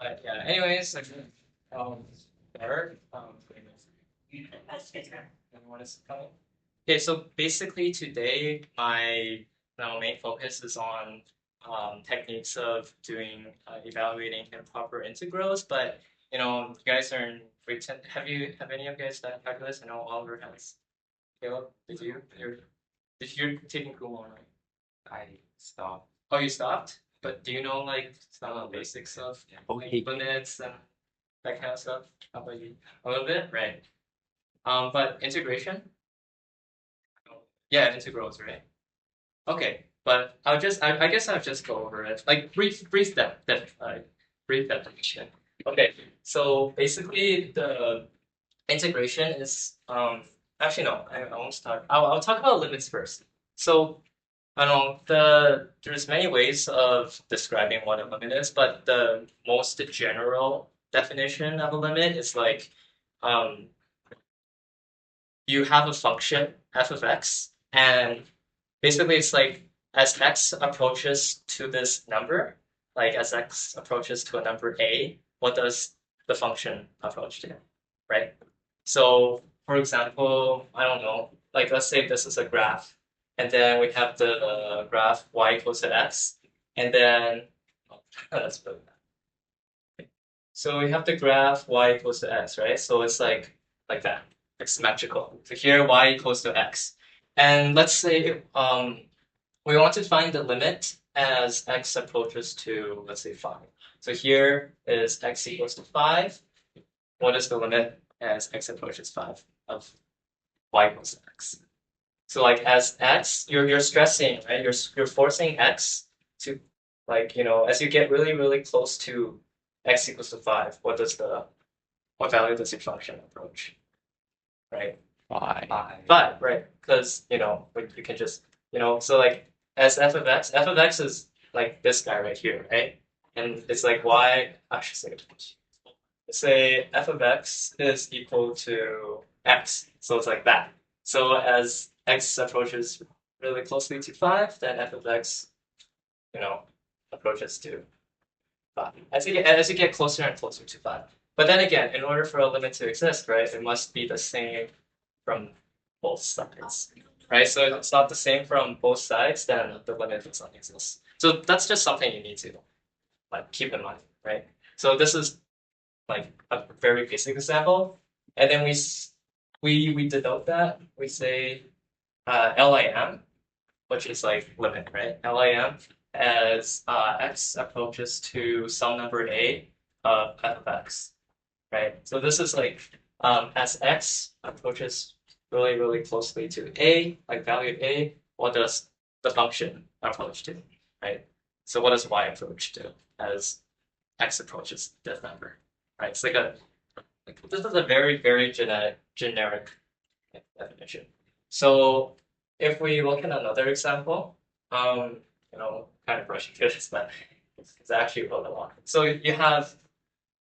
But yeah, anyways, like, there, anyone is coming? Okay, so basically today my main focus is on techniques of doing evaluating improper integrals. But you guys are in grade 10. Have any of you guys done calculus? I know Oliver has. Caleb, did you? You're taking Kumon, right? I stopped. Oh, you stopped? But do you know like some of the basics of like, limits and that kind of stuff? How about you? A little bit, right? But integration? Yeah, integrals, right? Okay, but I guess I'll just go over it, like brief definition. Okay, so basically the integration is actually no, I won't start. I'll talk about limits first. So I know there's many ways of describing what a limit is, but the most general definition of a limit is like um you have a function f of x, and basically it's like as x approaches to this number, like as x approaches to a number a, what does the function approach to, right? So for example, I don't know, like let's say this is a graph, and then we have the graph y equals to x, and then let's put it. So we have the graph y equals to x, right? So it's like that. It's symmetrical. So here y equals to x. And let's say we want to find the limit as x approaches to, let's say, 5. So here is x equals to 5. What is the limit as x approaches 5 of y equals to x? So like as x, you're stressing, right? You're forcing x to, like, as you get really, really close to x equals to 5, what value does your function approach? Right? 5. 5, right? Because, you can just, so like as f of x is like this guy right here, right? And it's like y, actually say f of x is equal to x. So it's like that. So as x approaches really closely to 5, then f of x, approaches to 5. As you get closer and closer to 5. But then again, in order for a limit to exist, right, it must be the same from both sides, right? So if it's not the same from both sides, then the limit does not exist. So that's just something you need to like keep in mind, right? So this is like a very basic example, and then we denote that, we say lim, which is like limit, right? Lim as x approaches to some number a of f of x, right? So this is like as x approaches really, really closely to a, like value a, what does the function approach to, right? So what does y approach to as x approaches this number, right? It's like this is a very, very generic definition. So if we look at another example, kind of rushing through this, but it's actually a little long. So you have,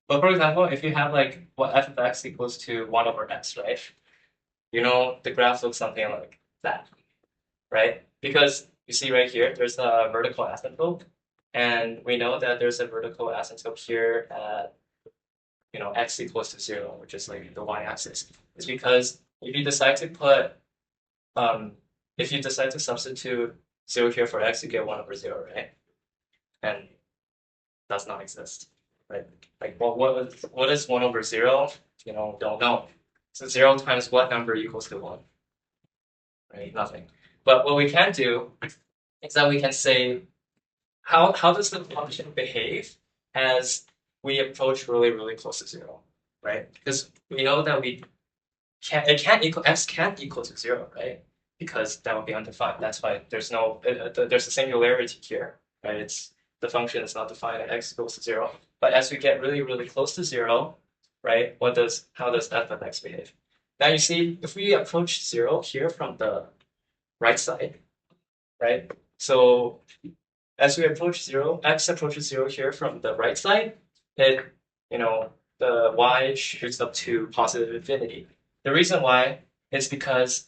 but for example, if you have like what f of x equals to 1 over x, right? The graph looks something like that, right? Because you see right here, there's a vertical asymptote, and we know that there's a vertical asymptote here at x equals to 0, which is like the y-axis. It's because if you decide to put if you decide to substitute 0 here for x, you get 1 over 0, right? And does not exist, right? Like, well, what is 1 over 0? Don't know. So 0 times what number equals to 1? Right? Nothing. But what we can do is that we can say, how does the function behave as we approach really, really close to 0, right? Because we know that x can't equal to 0, right? Because that would be undefined. That's why there's a singularity here, right? The function is not defined at x equals to 0. But as we get really, really close to 0, right? How does f of x behave? Now you see, if we approach 0 here from the right side, right? So as we approach 0, x approaches 0 here from the right side, it, the y shoots up to positive infinity. The reason why is because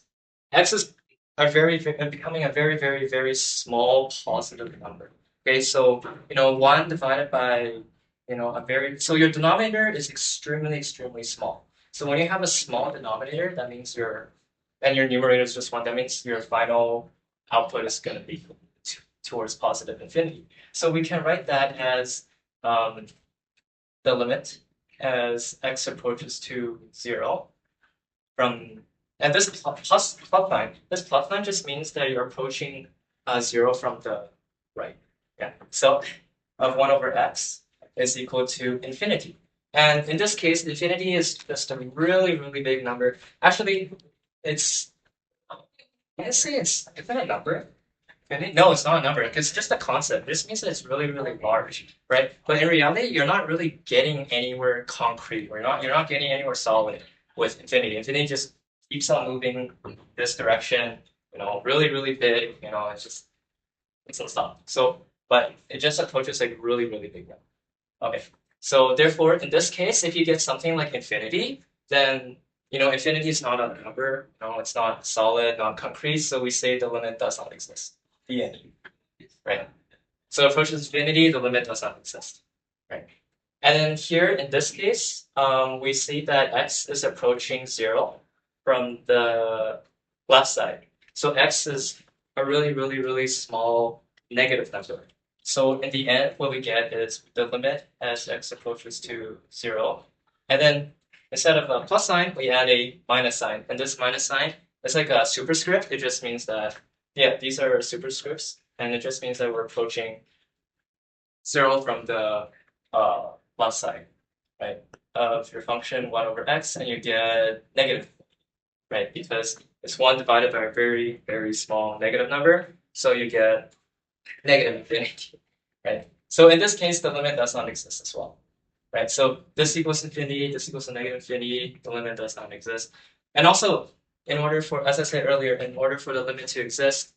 x is becoming a very, very, very small positive number. Okay, so 1 divided by so your denominator is extremely small. So when you have a small denominator, that means and your numerator is just 1, that means your final output is going to be towards positive infinity. So we can write that as the limit as x approaches to 0 from, and this plus line, this plus line just means that you're approaching 0 from the right. Yeah. So of 1 over x is equal to infinity. And in this case, infinity is just a really big number. Actually, it's, I say is it a number? No, it's not a number. It's just a concept. This means that it's really large, right? But in reality, you're not really getting anywhere concrete. You're not getting anywhere solid with infinity. Infinity just keeps on moving this direction, really big. It's not stop. So, but it just approaches like really big number. Okay. So therefore, in this case, if you get something like infinity, then infinity is not a number. It's not solid, not concrete. So we say the limit does not exist. The end. Right. So approaches infinity, the limit does not exist. Right. And then here in this case, we see that x is approaching 0 from the left side. So x is a really small negative number. So in the end, what we get is the limit as x approaches to 0. And then instead of a plus sign, we add a minus sign. And this minus sign is like a superscript. It just means that, yeah, these are superscripts. And it just means that we're approaching 0 from the left side, right, of your function 1 over x, and you get negative, right, because it's 1 divided by a very small negative number, so you get negative infinity, right? So in this case, the limit does not exist as well, right? So this equals infinity, this equals to negative infinity, the limit does not exist. And also, in order for, as I said earlier, in order for the limit to exist,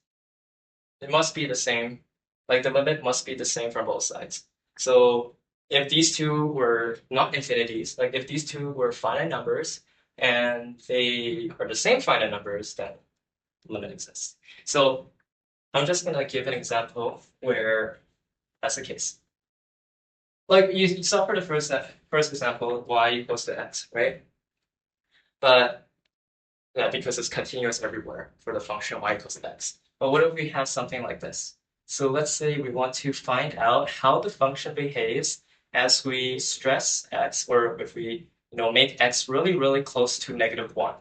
it must be the same, like the limit must be the same from both sides. So if these two were not infinities, like if these two were finite numbers and they are the same finite numbers, then the limit exists. So I'm just gonna give an example where that's the case. Like you saw for the first example, y equals to x, right? But yeah, because it's continuous everywhere for the function y equals to x. But what if we have something like this? So let's say we want to find out how the function behaves as we stress x, or if we make x really close to -1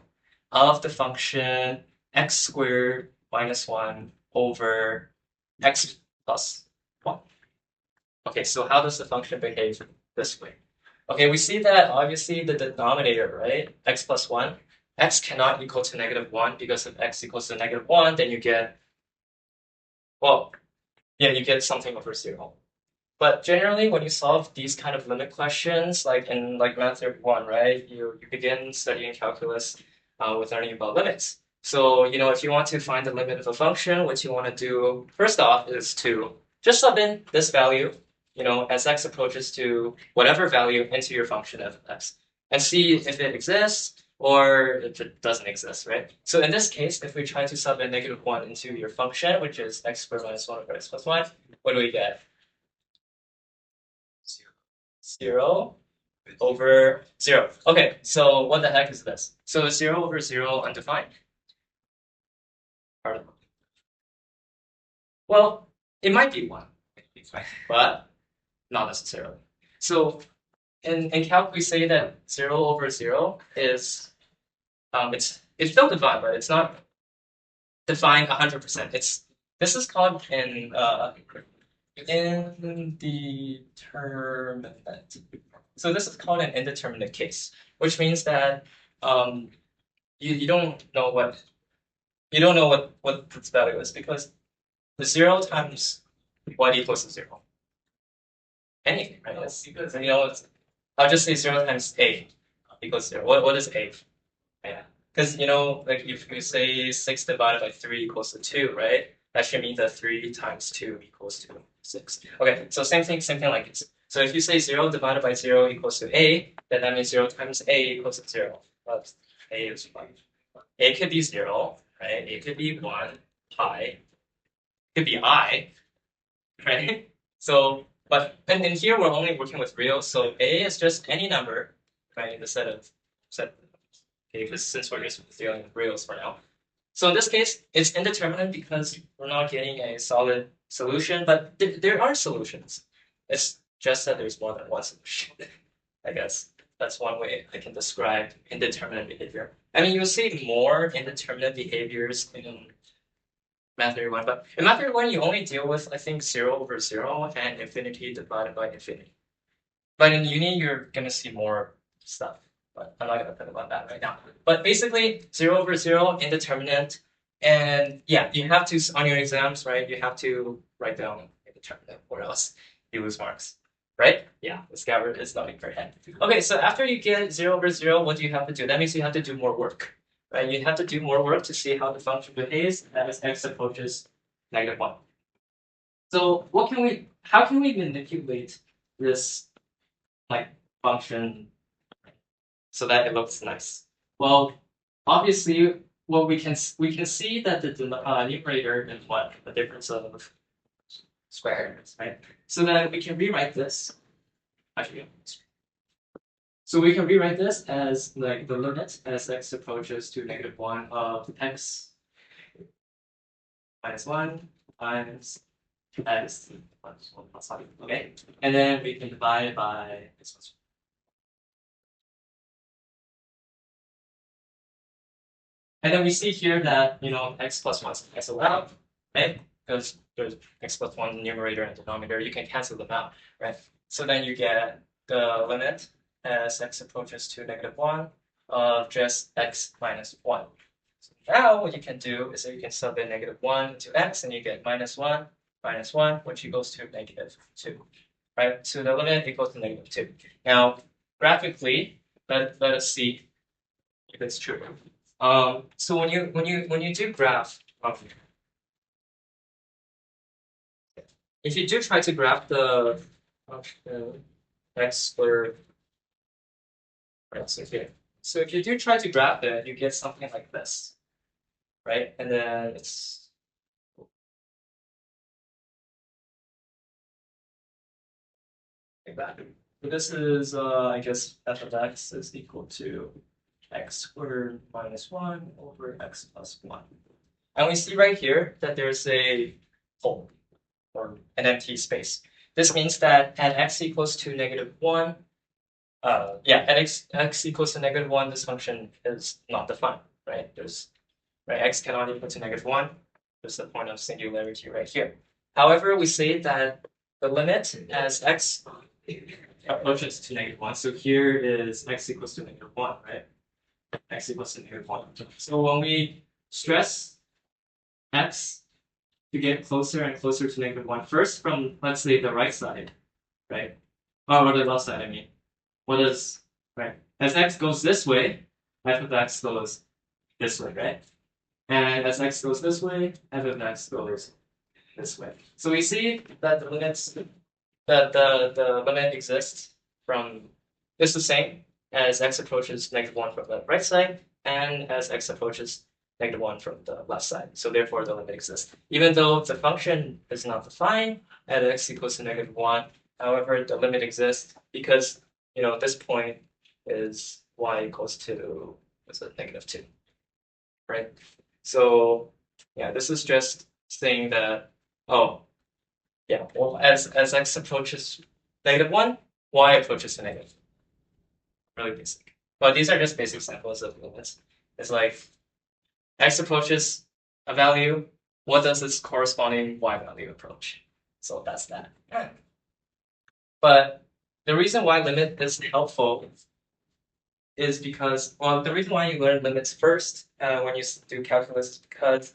of the function x squared minus 1 over x plus 1. Okay, so how does the function behave this way? Okay, we see that obviously the denominator, right, x plus 1, x cannot equal to -1, because if x equals to -1, then you get, well, yeah, you get something over 0. But generally, when you solve these kind of limit questions, like in Math 31, right, you begin studying calculus with learning about limits. So, if you want to find the limit of a function, what you want to do first off is to just sub in this value, as x approaches to whatever value into your function f of x, and see if it exists or if it doesn't exist, right? So in this case, if we try to sub in -1 into your function, which is x squared minus 1 over x plus 1, what do we get? 0 over 0. Okay, so what the heck is this? So 0 over 0 undefined? Well, it might be 1, but not necessarily. So in calc, we say that 0 over 0 is, it's still defined, but it's not defined 100%. This is called indeterminate. So this is called an indeterminate case, which means that you don't know what its value is, because the 0 times what equals to 0? Anything, right? Because I'll just say 0 times a equals 0. What is a? Yeah. Because like if you say 6 divided by 3 equals to 2, right? That should mean that 3 times 2 equals to 6. Okay, so same thing like this. So if you say 0 divided by 0 equals to a, then that means 0 times a equals to 0. But a is 1. A could be 0, right? A could be 1, pi. Could be I, right? So But and in here we're only working with reals, so A is just any number, right, in the set. Okay, because since we're just dealing with reals for now. So in this case, it's indeterminate because we're not getting a solid solution, but there are solutions. It's just that there's more than one solution. I guess that's one way I can describe indeterminate behavior. I mean, you'll see more indeterminate behaviors in Math Theory 1, but in Math Theory 1, you only deal with, I think, 0 over 0 and infinity divided by infinity. But in uni, you're going to see more stuff. But I'm not going to talk about that right now. But basically, 0 over 0, indeterminate. And yeah, you have to, on your exams, right, you have to write down indeterminate or else you lose marks. Right? Yeah, the scabbard is nodding her head. Okay, so after you get 0 over 0, what do you have to do? That means you have to do more work. Right? You have to do more work to see how the function behaves as x approaches -1. So how can we manipulate this like function so that it looks nice? Well, obviously, what we can see that the numerator is what? The difference of squares, right? So then we can rewrite this. Actually, so we can rewrite this as like the limit as x approaches to -1 of x minus 1 times x minus 1 plus 1. Okay, and then we can divide by this one. And then we see here that, x plus 1 is cancel out, right? Because there's x plus 1 numerator and denominator, you can cancel them out, right? So then you get the limit as x approaches to -1 of just x minus 1. So now what you can do is that you can sub in -1 into x and you get -1 minus 1, which equals to -2, right? So the limit equals to -2. Now, graphically, let us see if it's true. So when you do graph, if you do try to graph the x squared, right? So if you do try to graph it, you get something like this, right? And then it's like that. So this is I guess f of x is equal to x squared minus 1 over x plus 1. And we see right here that there's a hole or an empty space. This means that at x equals to -1, at x equals to -1, this function is not defined, right? X cannot equal to -1. There's the point of singularity right here. However, we say that the limit as x approaches to -1. So here is x equals to -1, right? X equals to -1. So when we stress x to get closer and closer to -1, first from, let's say, the right side, right? Or the left side, I mean. What is, right? As x goes this way, f of x goes this way, right? And as x goes this way, f of x goes this way. So we see that the limit exists from, is the same as x approaches -1 from the right side and as x approaches -1 from the left side. So therefore the limit exists. Even though the function is not defined at x equals to -1, however, the limit exists because this point is y equals to, what's it, -2, right? So yeah, this is just saying that, well, as x approaches -1, y approaches to negative. Really basic. But these are just basic samples of limits. It's like x approaches a value, what does its corresponding y value approach? So that's that. But the reason why limit is helpful is because, well, the reason why you learn limits first when you do calculus is because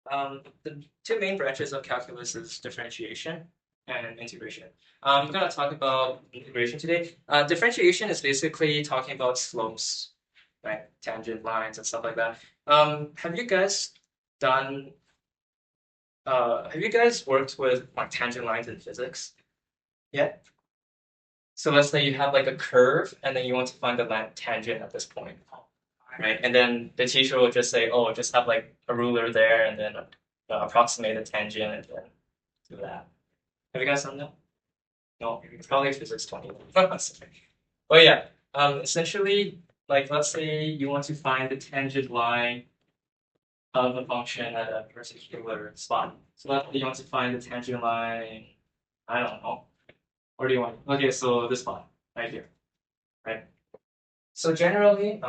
the two main branches of calculus is differentiation and integration. I'm going to talk about integration today. Differentiation is basically talking about slopes, right? Tangent lines and stuff like that. Have you guys done? Have you guys worked with like tangent lines in physics? Yeah. So let's say you have like a curve, and then you want to find the tangent at this point, right? And then the teacher will just say, "Oh, just have like a ruler there, and then approximate the tangent, and then do that." Have you guys done that? No, it's probably physics 20. Oh yeah. Essentially, like let's say you want to find the tangent line of a function at a particular spot. So let's say you want to find the tangent line, I don't know. Where do you want? Okay, so this spot, right here. Right. So generally,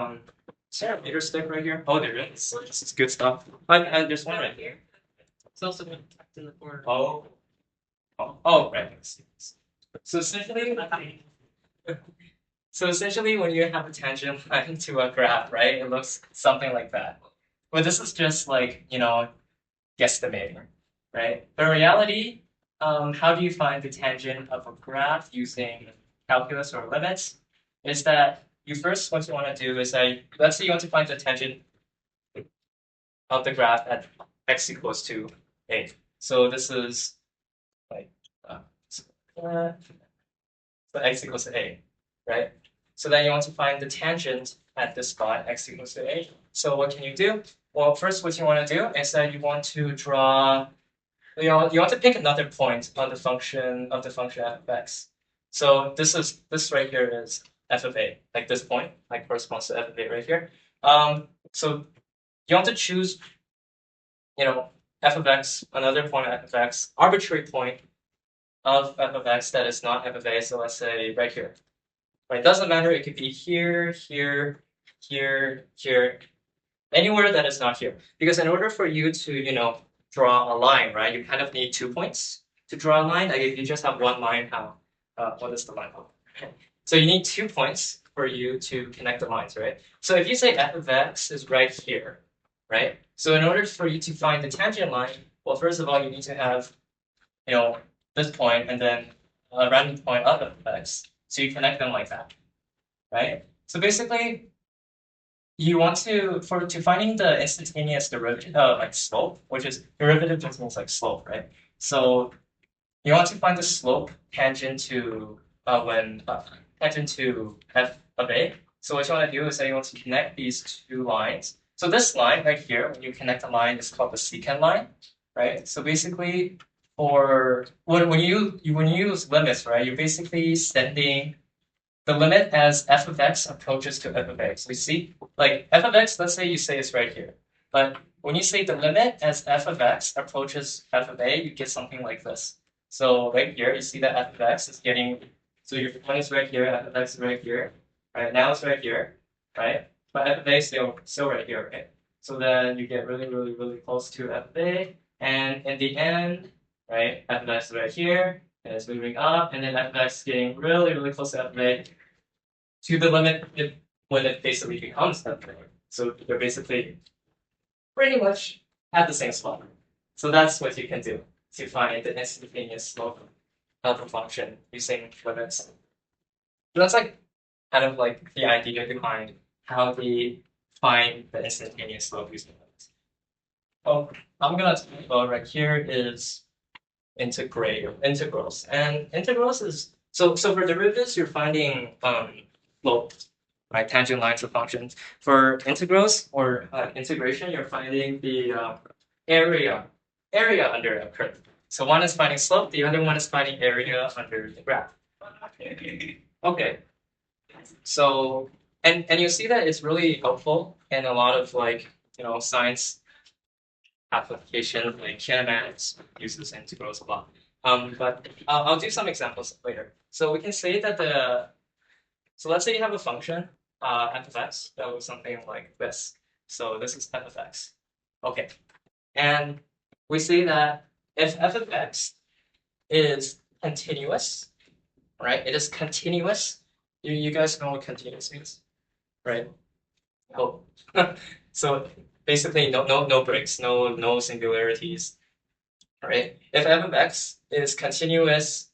is there a meter stick right here? Oh, there is. So this is good stuff. And there's one right here. It's also been tucked in the corner. Oh, right. So essentially, when you have a tangent line to a graph, right, it looks something like that. But this is just like, guesstimating, right? But in reality, how do you find the tangent of a graph using calculus or limits? Is that what you want to do is that, let's say you want to find the tangent of the graph at x equals to a. So this is like, so x equals to a, right? So then you want to find the tangent at this spot, x equals to a. So what can you do? Well, first what you want to do is that you want to draw, you want to pick another point on the function f of x. So this right here is f of a, like this point, like corresponds to f of a right here. So you want to choose, f of x, another point of f of x, arbitrary point of f of x that is not f of a. So let's say right here. Right, doesn't matter. It could be here, here, here, here, anywhere that is not here. Because in order for you to, draw a line, right, you kind of need 2 points to draw a line. Like if you just have one line, what is the line called? So you need 2 points for you to connect the lines, right? So if you say f of x is right here, right? So in order for you to find the tangent line, well, first of all, you need to have, this point and then a random point of f of x. So you connect them like that, right? So basically, you want to finding the instantaneous derivative, like slope, which is derivative just means like slope, right? So you want to find the slope tangent to tangent to f of a. So what you want to do is that you want to connect these two lines. So this line right here, when you connect a line, is called the secant line, right? So basically, when you use limits, right, you're basically sending the limit as f of x approaches to f of x. We see, like f of x, let's say you say it's right here. But when you say the limit as f of x approaches f of a, you get something like this. So right here, you see that f of x is getting, so your point is right here, f of x is right here. Right, now it's right here, right? But f of a is still right here, right? So then you get really, really, really close to f of a. And in the end, right, f of x is right here, and it's moving up, and then f of x is getting really, really close to f of a to the limit when it basically becomes f of a. So they're basically pretty much at the same spot. So that's what you can do to find the instantaneous slope of a function using limits. So that's like kind of like the idea behind how we find the instantaneous slope using limits. Oh, I'm gonna talk about right here is integrals. And integrals is so for derivatives you're finding slopes, right? Tangent lines of functions. For integrals or integration, you're finding the area under a curve. So one is finding slope, the other one is finding area under the graph. Okay. So and you see that it's really helpful in a lot of like science application like kinematics uses integrals a lot. But I'll do some examples later. So we can say that so let's say you have a function f of x that was something like this. So this is f of x. Okay, and we say that if f of x is continuous, right? It is continuous. You guys know what continuous means, right? Oh, so basically no breaks, no singularities, right? If f of x is continuous,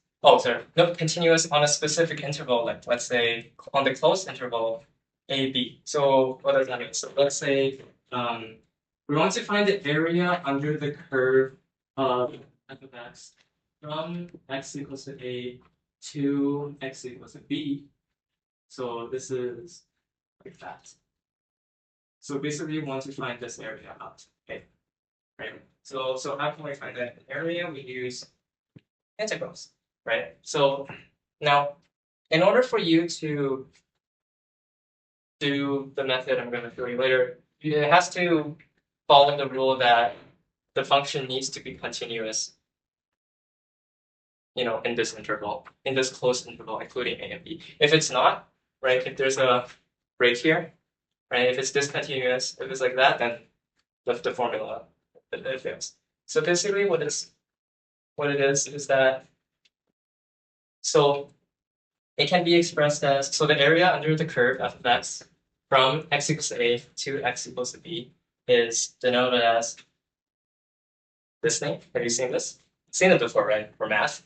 continuous on a specific interval, like let's say on the closed interval a b. So what does that mean? So let's say we want to find the area under the curve of f of x from x equals to a to x equals to b. So this is like that. So basically, we want to find this area out. Okay, right? So how can we find that area? We use integrals. right? So now, in order for you to do the method I'm going to show you later, it has to follow the rule that the function needs to be continuous, in this interval, in this closed interval, including a and b. If it's not, right, if there's a break here, right, if it's discontinuous, if it's like that, then the formula it fails. So basically, what it is that so it can be expressed as so the area under the curve f of x from x equals to a to x equals to b is denoted as this thing. Have you seen this? Seen it before, right? For math.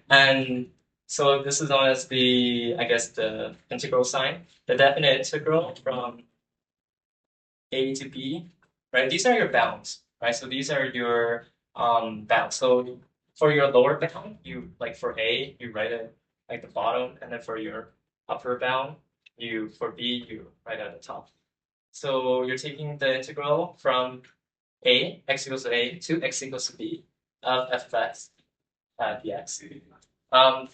And so this is known as I guess, the integral sign, the definite integral from a to b, right? These are your bounds, right? So these are your bounds. So for your lower bound, like for a, you write it like the bottom, and then for your upper bound, for b, you write at the top. So you're taking the integral from x equals to a to x equals to b of f of x dx. Now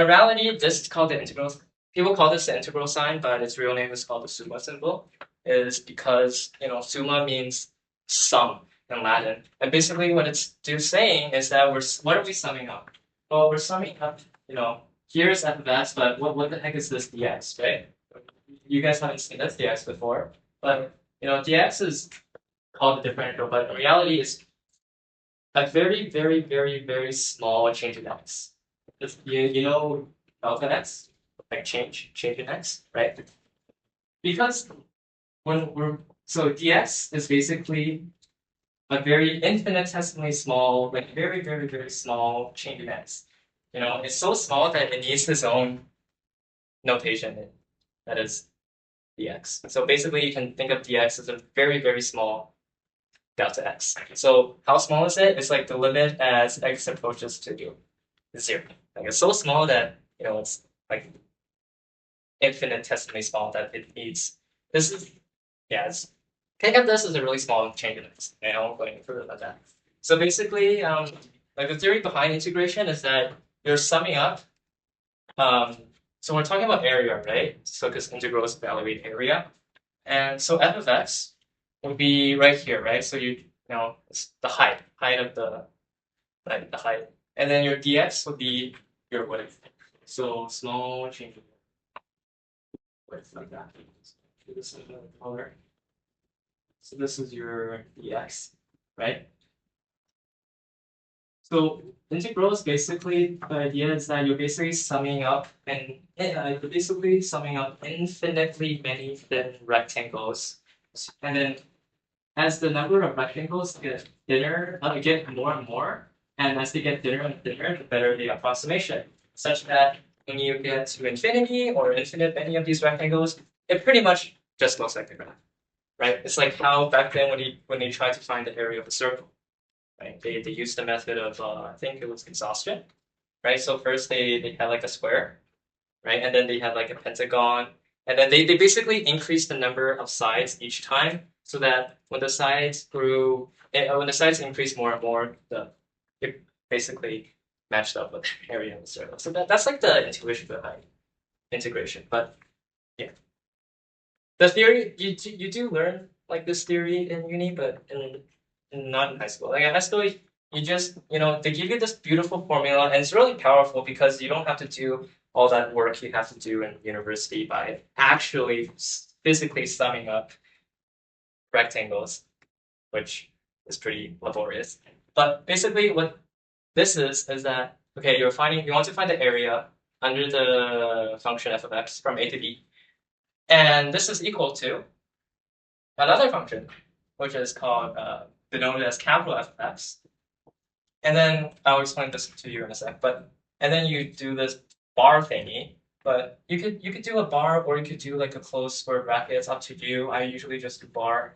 in reality, this is called the integral. People call this the integral sign, but its real name is called the summa symbol. Is because summa means sum in Latin, and basically what it's saying is that what are we summing up? Well, we're summing up. Here's f of x, but what the heck is this dx, right? You guys haven't seen this dx before, but dx is called the differential, but in reality, it's a very, very, very, very small change in x. You know delta x, like change in x, right? Because so dx is basically a very infinitesimally small, like very, very, very small change in x. It's so small that it needs its own notation. That is dx. So basically, you can think of dx as a very, very small delta x. So how small is it? It's like the limit as x approaches to 0. Like it's so small that it's like infinitesimally small that it needs this is think of this as a really small change in x. I won't go any further than that. So basically, like the theory behind integration is that you're summing up. So we're talking about area, right? So because integrals evaluate area, and so f of x would be right here, right? So it's the height of the height, and then your dx would be your width. So small change in width like that. So this is the color. So this is your dx, right? So integrals basically the idea is that you're basically summing up infinitely many thin rectangles, and then as the number of rectangles get thinner, get more and more, and as they get thinner and thinner, the better the approximation, such that when you get to infinity or infinite many of these rectangles, it pretty much just looks like a graph, right? It's like how back then when they tried to find the area of a circle, right? They used the method of I think it was exhaustion, right? So first they had like a square, right, and then they had like a pentagon, and then they basically increased the number of sides each time, so that when the sides increased more and more, it basically matched up with the area of the circle. So that's like the intuition behind integration. But yeah, the theory you do learn like this theory in uni, but not in high school. Like in high school, you just they give you this beautiful formula, and it's really powerful because you don't have to do all that work you have to do in university by actually physically summing up rectangles, which is pretty laborious. But basically, what this is that okay, you want to find the area under the function f of x from a to b, and this is equal to another function, which is called denoted as capital F of x. And then I'll explain this to you in a sec. And then you do this bar thingy. But you could do a bar, or you could do like a closed square bracket. It's up to you. I usually just do bar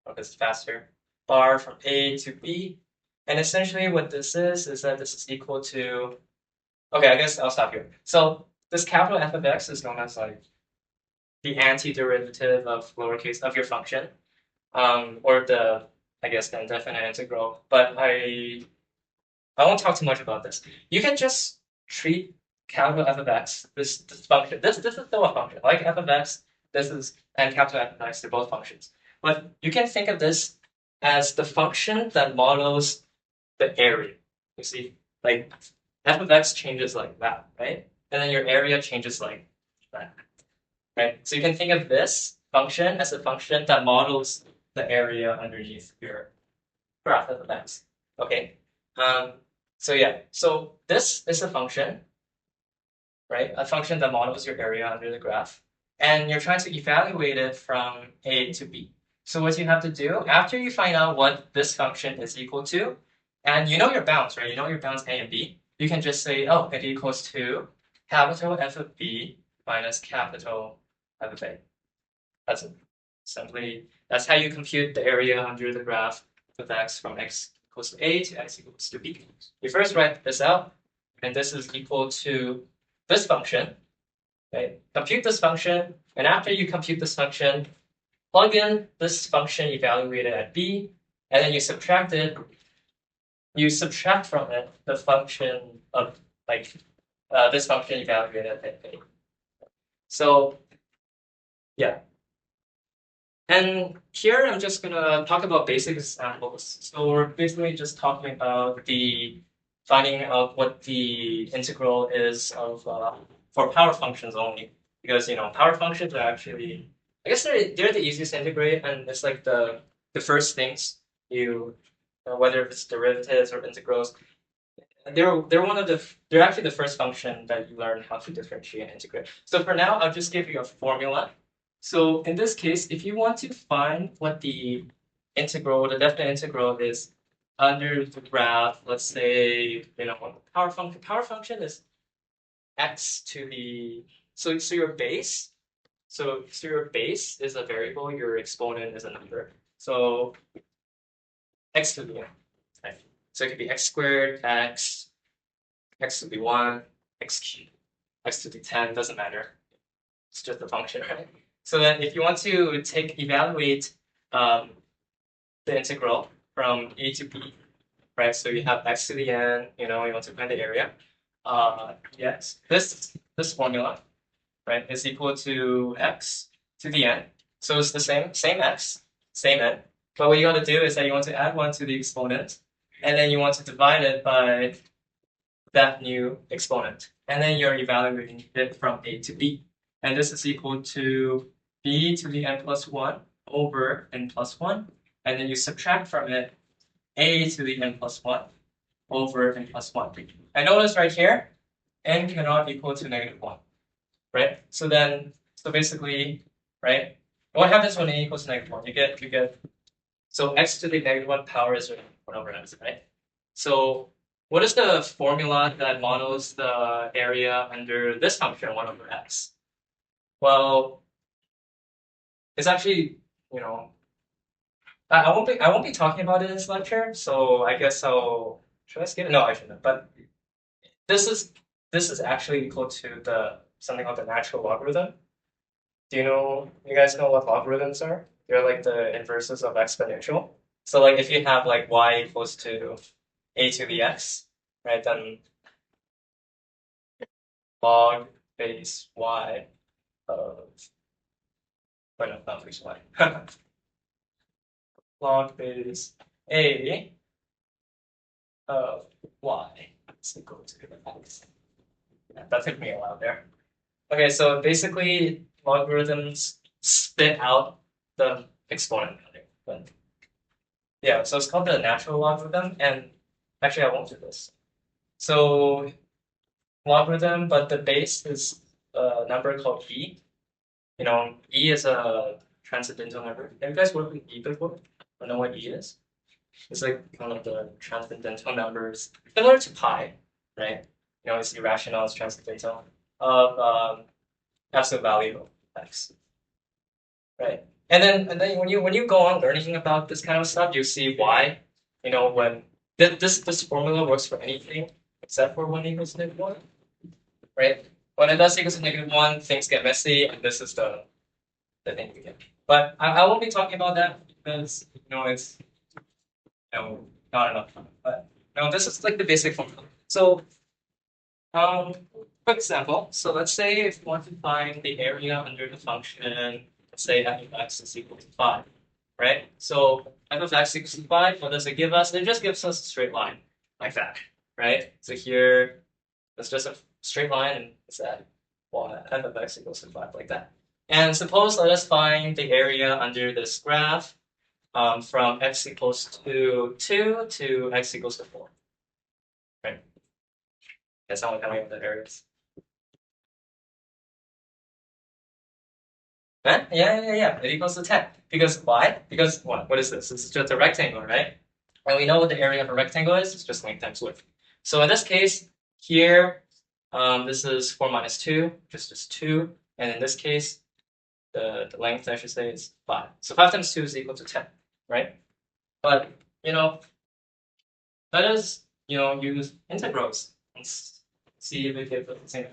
because it's faster. Bar from A to B. And essentially what this is that this is equal to okay, I guess I'll stop here. So this capital F of x is known as like the antiderivative of lowercase of your function. Or the indefinite integral. But I won't talk too much about this. You can just treat capital F of x, this function. This is still a function. Like f of x, this is and capital F of x, they're both functions. But you can think of this as the function that models the area. You see, like f of x changes like that, right? And then your area changes like that, right? So you can think of this function as a function that models the area underneath your graph f of x. Okay. Um, so yeah, so this is a function, right? A function that models your area under the graph, and you're trying to evaluate it from A to B. So what you have to do, after you find out what this function is equal to, and you know your bounds, right? You know your bounds A and B, you can just say, oh, it equals to capital F of B minus capital F of A. That's it. Simply, that's how you compute the area under the graph of x from x equals to A to x equals to B. You first write this out, and this is equal to this function, right? Compute this function, and after you compute this function, plug in this function evaluated at B, and then you subtract it. You subtract from it the function of like this function evaluated at A. So yeah. And here I'm just gonna talk about basic examples. So we're basically just talking about the finding out what the integral is of for power functions only, because power functions are actually, I guess they're the easiest to integrate, and it's like the first things you whether it's derivatives or integrals, they're actually the first function that you learn how to differentiate and integrate. So for now, I'll just give you a formula. So in this case, if you want to find what the definite integral is under the graph, let's say, power function is x to the, so your base, so your base is a variable, your exponent is a number. So x to the n, right? So it could be x squared, x to the 1, x cubed, x to the 10, doesn't matter. It's just a function, right? So then if you want to evaluate the integral from a to b, right? So you have x to the n, you want to find the area. Yes, this formula, right, is equal to x to the n. So it's the same x, same n. But what you want to do is that you want to add 1 to the exponent, and then you want to divide it by that new exponent. And then you're evaluating it from a to b. And this is equal to b to the n plus 1 over n plus 1. And then you subtract from it a to the n plus 1 over n plus 1. And notice right here, n cannot equal to -1, right? So basically, right, what happens when n equals to -1? You get, so x to the -1 power is 1 over x, right? So what is the formula that models the area under this function, 1 over x? Well, it's actually, I won't be talking about it in this lecture, so I guess should I skip it? No, I shouldn't. But this is actually equal to something called the natural logarithm. You guys know what logarithms are? They're like the inverses of exponential. So like if you have like y equals to a to the x, right, then log base y of, no, not base y. Log base a of y is equal to x. Yeah, that took me a while there. Okay, so basically logarithms spit out the exponent value. But yeah, so it's called the natural logarithm, and actually I won't do this. So logarithm, but the base is a number called e. E is a transcendental number. Have you guys worked with e before? Or know what e is? It's like one of the transcendental numbers, similar to pi, right? It's irrational, it's transcendental of absolute value of x, right? And then when you go on learning about this kind of stuff, you see why, when this formula works for anything except for 1 equals to -1, right? When it does equals to -1, things get messy, and this is the thing you get. But I won't be talking about that because it's not enough time. But Now this is like the basic formula. So, quick example. So let's say if you want to find the area under the function, let's say f of x is equal to 5, right? So f of x equals to 5, what does it give us? It just gives us a straight line, like that, right? So here, it's just a straight line, and it's that, well, f of x equals to 5, like that. And suppose let us find the area under this graph from x equals to 2 to x equals to 4. Right? That's not what the areas. Huh? Yeah. It equals to 10. Because why? Because what is this? This is just a rectangle, right? And we know what the area of a rectangle is. It's just length times width. So in this case, here, this is 4 minus 2, just 2. And in this case, the length, I should say, is 5. So 5 times 2 is equal to 10, right? But, let us, use integrals and see if we get the same.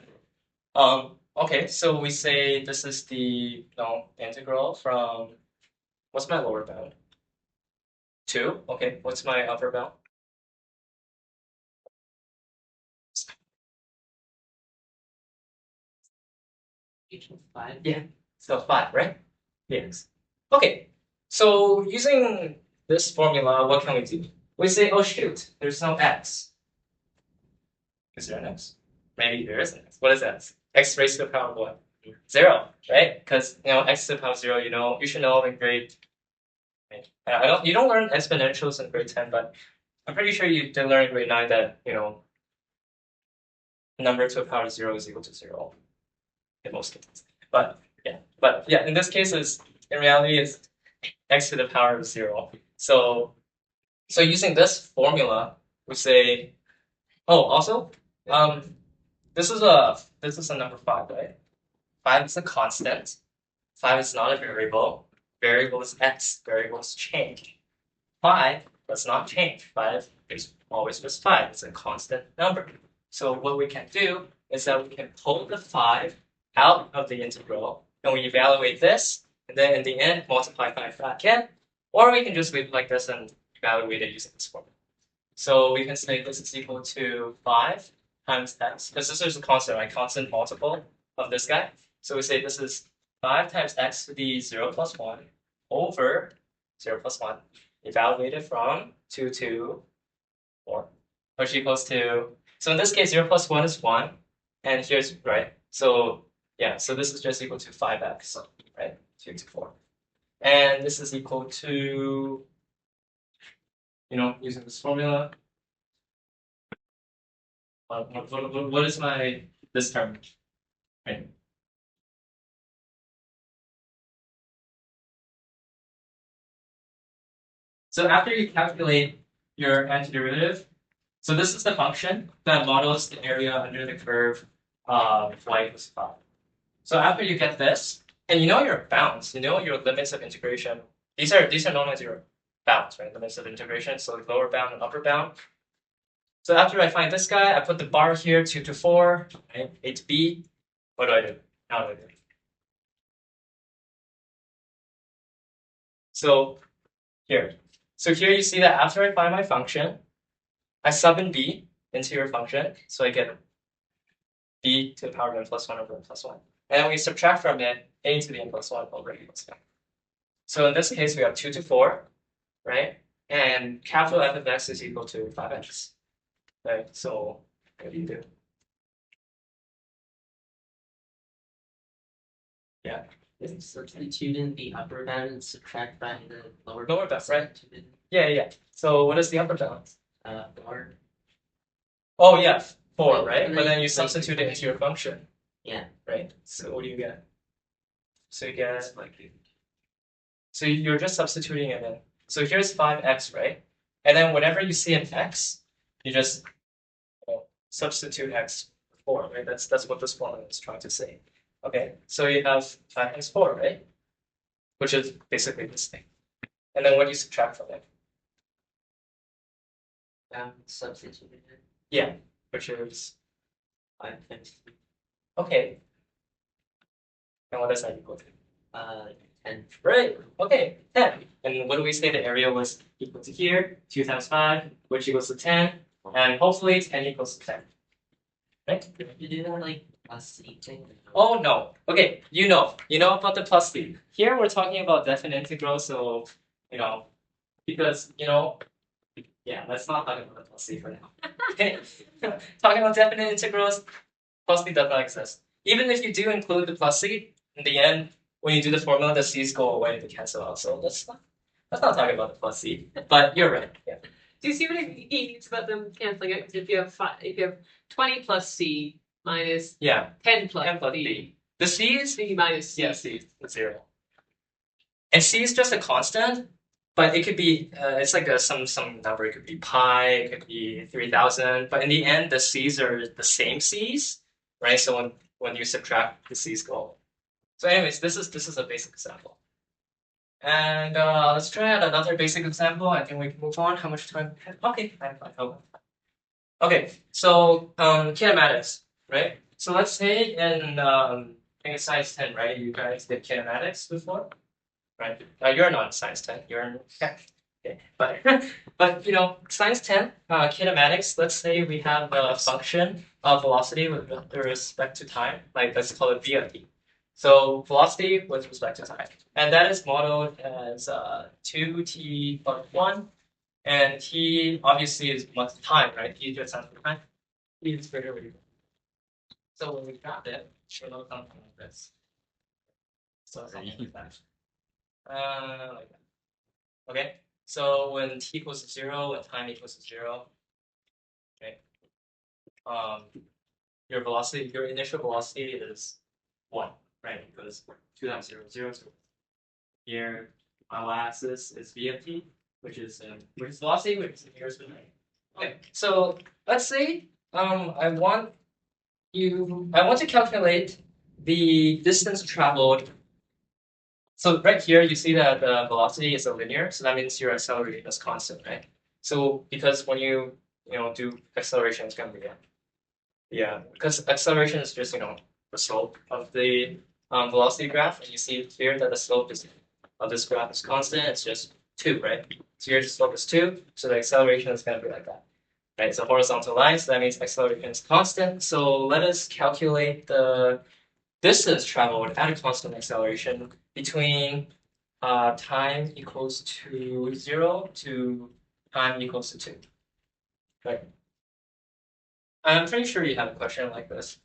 Okay, so we say this is the integral from, what's my lower bound? 2. Okay, what's my upper bound? Five. Yeah, so 5, right? Yes. Okay, so using this formula, what can we do? We say, oh shoot, there's no x. Is there an x? Maybe there is an x. What is x? X raised to the power of what? 0, right? Because x to the power of 0, you should know in grade. You don't learn exponentials in grade 10, but I'm pretty sure you did learn in grade 9 that number to the power of 0 is equal to 0 in most cases. But yeah, in this case, in reality, it's x to the power of 0. So using this formula, we say, oh, also, this is a number 5, right? 5 is a constant. 5 is not a variable. Variable is x. Variables change. 5 does not change. 5 is always just 5. It's a constant number. So what we can do is that we can pull the 5 out of the integral, and we evaluate this, and then in the end, multiply 5 back in, or we can just leave it like this and evaluate it using this formula. So we can say this is equal to 5 times x, because this is a constant, right? Constant multiple of this guy. So we say this is 5 times x to the 0 plus 1 over 0 plus 1, evaluated from 2 to 4, which equals to, so in this case, 0 plus 1 is 1, and here's, right? So yeah, so this is just equal to 5x, right? 2 to 4. And this is equal to, using this formula, what is this term? Right? So after you calculate your antiderivative, so this is the function that models the area under the curve y equals 5. So after you get this, and you know your bounds, you know your limits of integration. These are known as your bounds, right? Limits of integration, so lower bound and upper bound. So after I find this guy, I put the bar here, 2 to 4, right? A to B. What do I do? How do I do? So here you see that after I find my function, I sub in b into your function, so I get b to the power of n plus 1 over n plus 1. And then we subtract from it a to the n plus 1 over n plus 1. So in this case, we have 2 to 4, right? And capital F of x is equal to 5x, right? So what do you do? Yeah. Substitute in the upper bound and subtract by the lower bound, right? Yeah. So what is the upper bound? 4. Oh yeah, 4, right? But then you substitute it into your function. Yeah. Right? So what do you get? So you get so you're just substituting it in. So here's 5x, right? And then whenever you see an x, you just substitute x for 4, right? That's what this formula is trying to say. Okay, so you have 5 times 4, right? Which is basically this thing. And then what do you subtract from it? Substitute it. Yeah, which is 5 times 3. okay. And what does that equal to? 10. Right, okay, 10. And what do we say the area was equal to here? 2 times 5, which equals to 10. And hopefully it's n equals 10. Right? You do that like plus C thing? Oh no. Okay, you know about the plus C. Here we're talking about definite integral, so because yeah, let's not talk about the plus C for now. Okay. Talking about definite integrals, plus C does not exist. Even if you do include the plus C, in the end, when you do the formula, the C's go away to cancel out. So let's not talk about the plus C. But you're right. Yeah. Do you see what he means about them canceling out? If you have 20 plus C minus 10 plus 10 plus B. B. The C is C minus C. yeah, C is 0. And C is just a constant, but it could be it's like some number. It could be pi, it could be 3000. But in the end, the C's are the same C's, right? So when you subtract, the C's go. So anyways, this is a basic example. And let's try out another basic example. I think we can move on. How much time? Okay, fine. Okay, so kinematics, right? So let's say in I think science 10, right? You guys did kinematics before, right? You're not in science 10. You're in okay. But science 10, kinematics. Let's say we have a function of velocity with respect to time, like let's call it v of t. So velocity with respect to time, and that is modeled as 2t plus 1, and t obviously is what's time, right? T just stands for time. T is greater than. So when we graph it, it'll come like this. So something like that. Like that. Okay. So when t equals to 0, when time equals to 0, okay. Your velocity, your initial velocity is 1, right? Because 2 times 0 is 0. So here, my y-axis is v of t, which is velocity, which is meters per minute. Okay. So let's say I want to calculate the distance traveled. So right here, you see that the velocity is a linear, so that means your acceleration is constant, right? So because when you do acceleration, it's going to be because acceleration is just the slope of the velocity graph, and you see here that the slope of this graph is constant. It's just 2, right? So your slope is 2, so the acceleration is going to be like that. Right, it's a horizontal line, so that means acceleration is constant. So let us calculate the distance traveled at a constant acceleration between time equals to 0 to time equals to 2. Right. I'm pretty sure you have a question like this.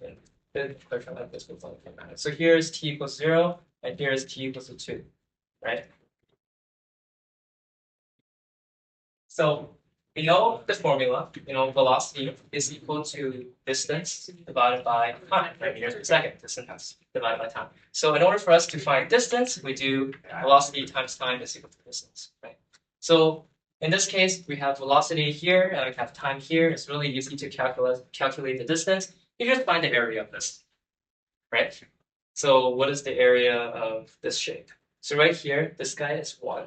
A question like this before. So here's t equals 0, and here's t equals to 2, right? So we know the formula, velocity is equal to distance divided by time, right? Meters per second, distance divided by time. So in order for us to find distance, we do velocity times time is equal to distance, right? So in this case, we have velocity here, and we have time here. It's really easy to calculate the distance. You just find the area of this, right? So what is the area of this shape? So right here, this guy is 1.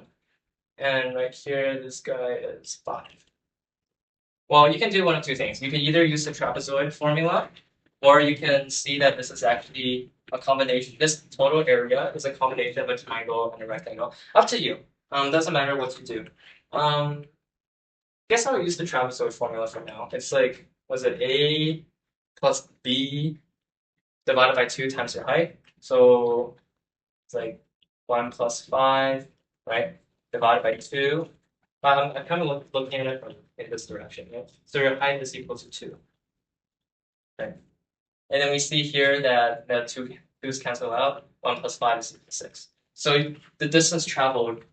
And right here, this guy is 5. Well, you can do one of two things. You can either use the trapezoid formula, or you can see that this is actually a combination. This total area is a combination of a triangle and a rectangle. Up to you. Doesn't matter what you do. Guess I'll use the trapezoid formula for now. It's like, was it A plus B divided by 2 times your height? So it's like 1 plus 5, right? Divided by 2. I'm kind of looking at it in this direction. Yeah? So your height is equal to 2. Okay. And then we see here that the 2's cancel out. 1 plus 5 is equal to 6. So the distance traveled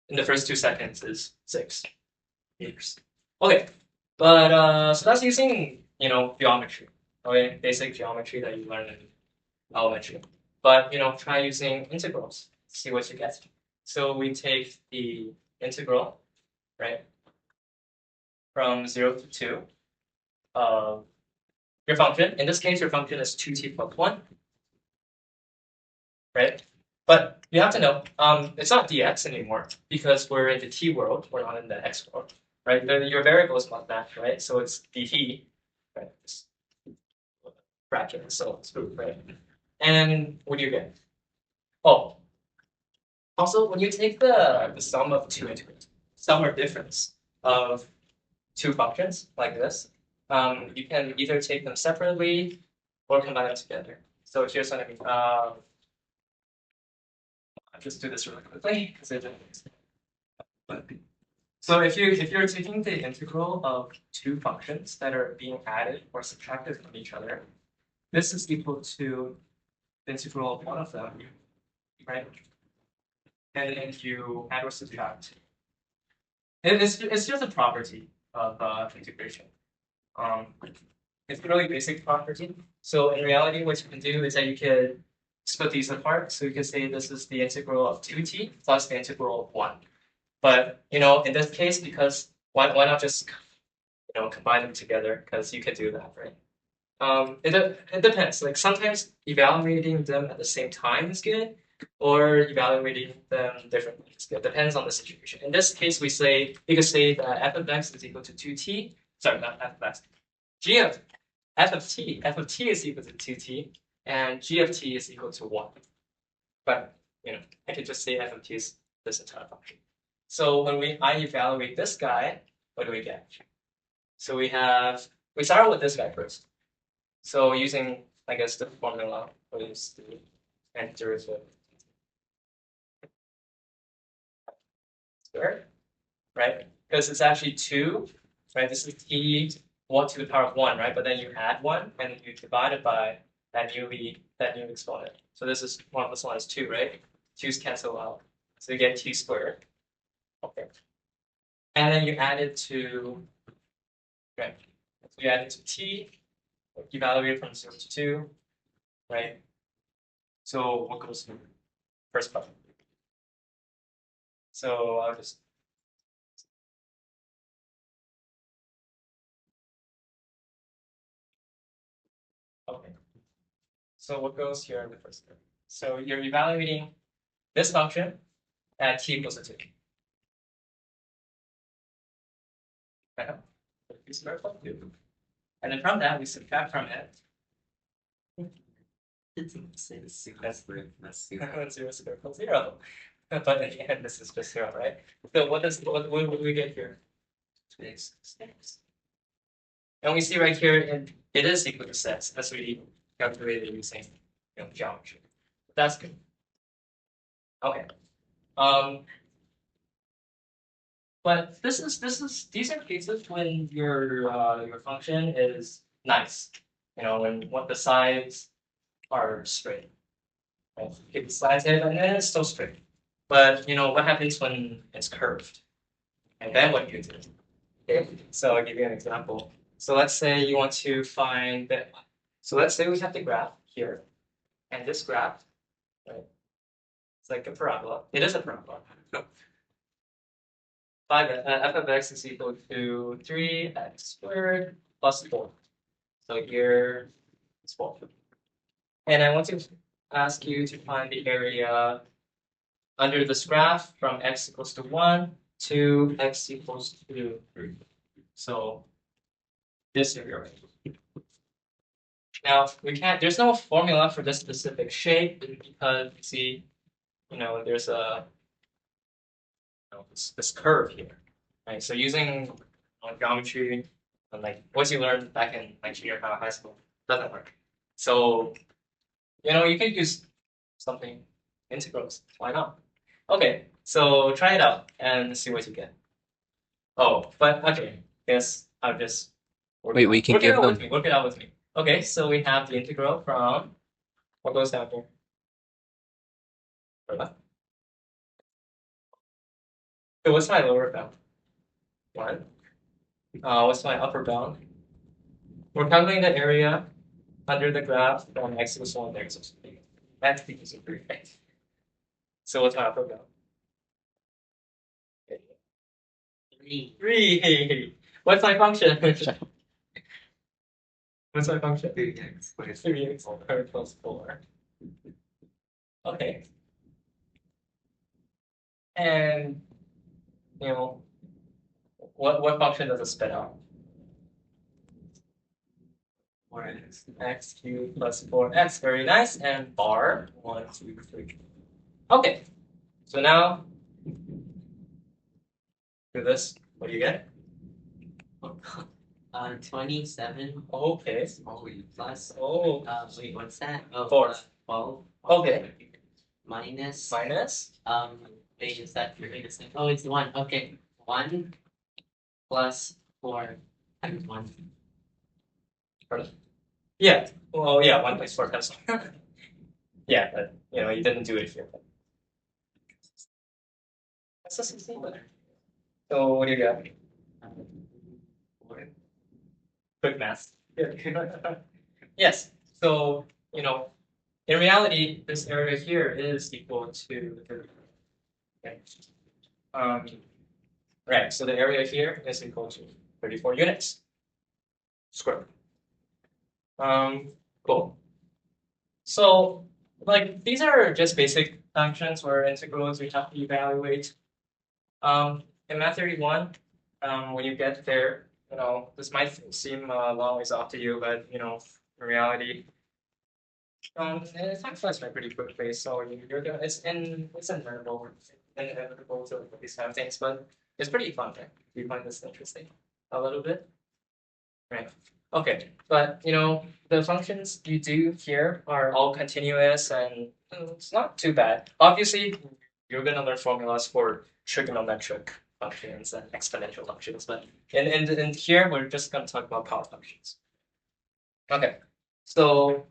in the first 2 seconds is 6 meters. Okay, but so that's using geometry. Okay, basic geometry that you learn in elementary. But try using integrals. See what you get. So we take the integral, right, from 0 to 2 of your function. In this case, your function is 2t plus 1, right? But you have to know, it's not dx anymore because we're in the t world, we're not in the x world, right? Your variable is not that, right? So it's dt, right? This bracket, so it's group, right? And what do you get? Oh, also when you take the sum of two integrals, sum or difference of two functions like this, you can either take them separately or combine them together. So here's what I mean. I'll just do this really quickly. So if you're taking the integral of two functions that are being added or subtracted from each other, this is equal to the integral of one of them, right? And then you add or subtract. It's just a property of integration. It's a really basic property. So in reality, what you can do is that you could split these apart. So you can say this is the integral of 2t plus the integral of 1. But in this case, because why not just combine them together? Because you could do that, right? It depends. Like sometimes evaluating them at the same time is good, or evaluating them differently is good. Depends on the situation. In this case, you could say that f of x is equal to 2t. Sorry, not f of x. G of f of t is equal to 2t, and g of t is equal to 1. But I could just say f of t is this entire function. So when I evaluate this guy, what do we get? So we start with this guy first. So using, I guess, the formula, what is the antiderivative squared, right? Because it's actually 2, right? This is t 1 to the power of 1, right? But then you add 1 and then you divide it by that new exponent. So this is 1 plus 1 is 2, right? 2's cancel out. So you get t squared. Okay. And then you add it to, right? So you add it to t, evaluate from 0 to 2, right? So what goes in first part? So I'll just okay. So what goes here in the first part? So you're evaluating this function at t equals to 2. Right? And then from that we subtract from it. It's say the That's 0 squared equals 0. But in the end, this is just 0, right? So what do we get here? 6. And we see right here, it is equal to 6. That's we calculated using geometry. That's good. Okay. But these are cases when your function is nice. When the sides are straight. Right? If the sides hit and then it's still straight. But what happens when it's curved? And then what do you do? Okay. So I'll give you an example. So let's say you want to find that. So let's say we have the graph here. And this graph, right? It's like a parabola. It is a parabola. F of x is equal to 3x squared plus 4. So here it's 4. And I want to ask you to find the area under this graph from x equals to 1 to x equals to 3. So this area right. Now there's no formula for this specific shape because you see, there's this curve here, right? So using geometry and like what you learned back in junior high school doesn't work. So you could use something integrals. Why not? Okay, so try it out and see what you get. Oh, but okay, yes, I'll just Wait, we can give them. Work it out with me. Okay, so we have the integral from what goes down here. So what's my lower bound? 1. What's my upper bound? We're calculating the area under the graph from x equals 1 to x equals 3. That's equals to 3, right? So what's my upper bound? 3. What's my function? What's my function? 3x squared plus 4. Okay. And what function does it spit out? 4x cubed plus 4x. Very nice. And bar 1, 2, 3. Okay. So now do this. What do you get? 27. Okay. Plus. Oh. Wait, what's that? Oh, 4. 12. Okay. Minus. Minus. Wait, is that your biggest thing? Oh, it's 1. Okay. 1 plus 4 times 1. Pardon? Yeah. Well, yeah. 1 plus 4 times 1. Yeah, but you didn't do it here. That's the 16. So what do you got? Quick math. Yes. So in reality, this area here is equal to 30. Okay. Right. So the area here is equal to 34 units squared. Cool. So these are just basic functions or integrals we have to evaluate. In Math 31, when you get there, this might seem a long ways off to you, but in reality, it's actually a pretty quick pace. So you're gonna it's inevitable to look at these kind of things, but it's pretty fun, right? Do you find this interesting a little bit? Right. Okay, but the functions you do here are all continuous and it's not too bad. Obviously, you're gonna learn formulas for trigonometric functions and exponential functions, but in here we're just gonna talk about power functions. Okay, so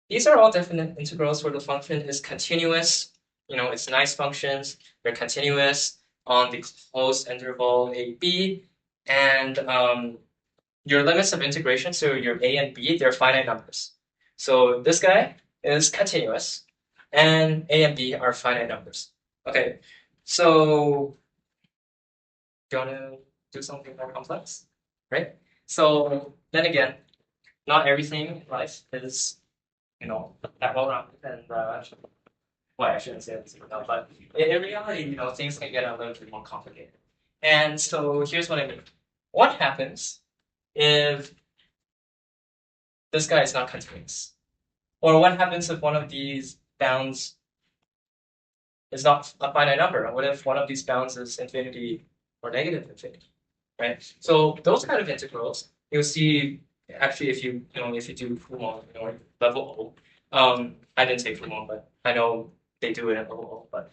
these are all definite integrals where the function is continuous. It's nice functions. They're continuous on the closed interval a b, and your limits of integration, so your a and b, they're finite numbers. So this guy is continuous, and a and b are finite numbers. Okay, so do you want to do something more complex, right? So then again, not everything in life is that well rounded, and well, I shouldn't say this, but in reality, things can get a little bit more complicated. And so here's what I mean. What happens if this guy is not continuous? Or what happens if one of these bounds is not a finite number? What if one of these bounds is infinity or negative infinity, right? So those kind of integrals, you'll see actually if you do Kumon, level O. I didn't take Kumon, but I know they do it at level O.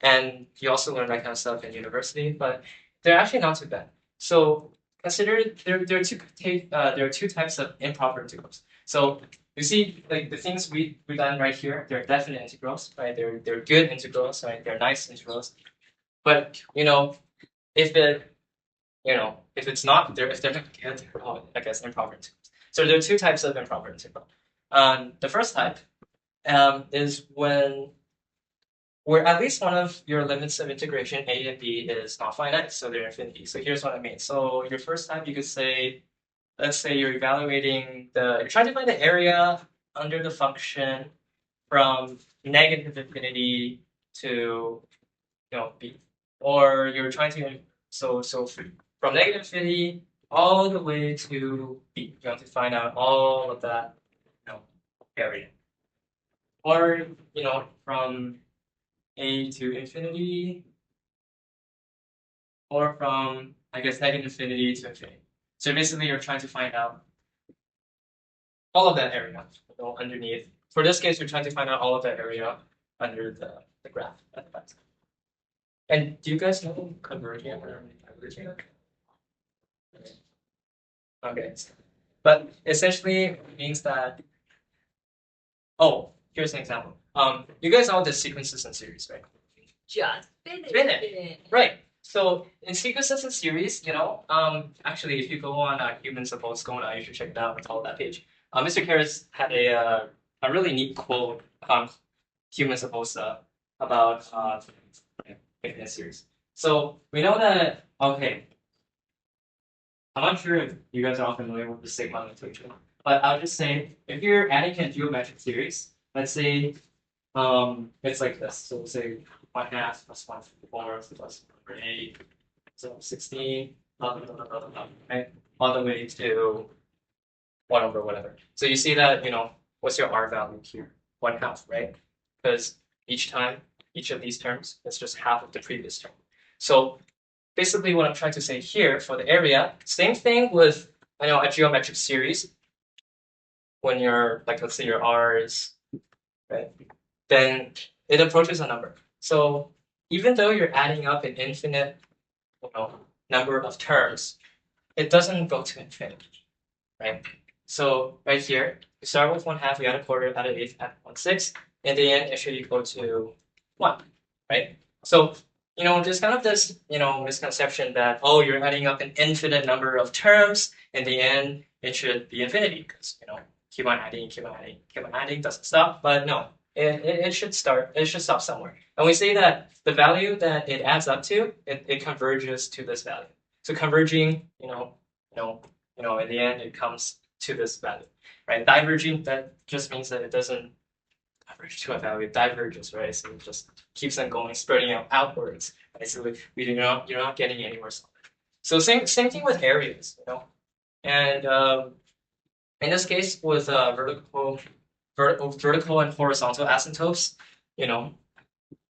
And you also learn that kind of stuff in university, but they're actually not too bad. So consider there are two types of improper integrals. So you see, the things we've done right here, they're definite integrals, right? They're good integrals, right? They're nice integrals. But if it's not there, if they're not good, I guess improper integrals. So there are two types of improper integral. The first type is where at least one of your limits of integration, a and b, is not finite, so they're infinity. So here's what I mean. So your first type, you could say, let's say you're you're trying to find the area under the function from negative infinity to b, or you're trying to so from negative infinity all the way to b. You have to find out all of that area, or from a to infinity, or from, I guess, negative infinity to infinity. So basically, you're trying to find out all of that area underneath. For this case, you're trying to find out all of that area under the graph at the back. And do you guys know convergent or divergent? Okay. But essentially, it means that, here's an example. You guys know the sequences and series, right? Just finished it. Right. So in sequences and series, actually, if you go on Humans of Scona, you should check it out. It's all that page. Mr. Karras had a really neat quote on Humans of about making a series. So we know that, okay, I'm not sure if you guys are all familiar with the sigma notation, but I'll just say if you're adding a geometric series, let's say it's like this. So we'll say 1/2 plus 1/4 plus 1/8, so 16, right? All the way to 1 over whatever. So you see that, what's your R value here? 1/2, right? Because each of these terms is just half of the previous term. So basically what I'm trying to say here for the area, same thing with, I know, a geometric series. When you're, like, let's say your R is, right, then it approaches a number. So even though you're adding up an infinite, number of terms, it doesn't go to infinity, right? So right here, we start with 1/2, we add a quarter, add an eighth, add 1/6. In the end, it should equal to 1, right? So, there's kind of this, misconception that, oh, you're adding up an infinite number of terms. In the end, it should be infinity because, keep on adding, keep on adding, keep on adding, doesn't stop. But no, it should stop somewhere. And we say that the value that it adds up to, it converges to this value. So converging, in the end, it comes to this value, right? Diverging, that just means that it doesn't converge to a value, it diverges, right? So it just keeps on going, spreading out outwards, right? So you're not getting anywhere solid. So same thing with areas, and in this case with vertical and horizontal asymptotes,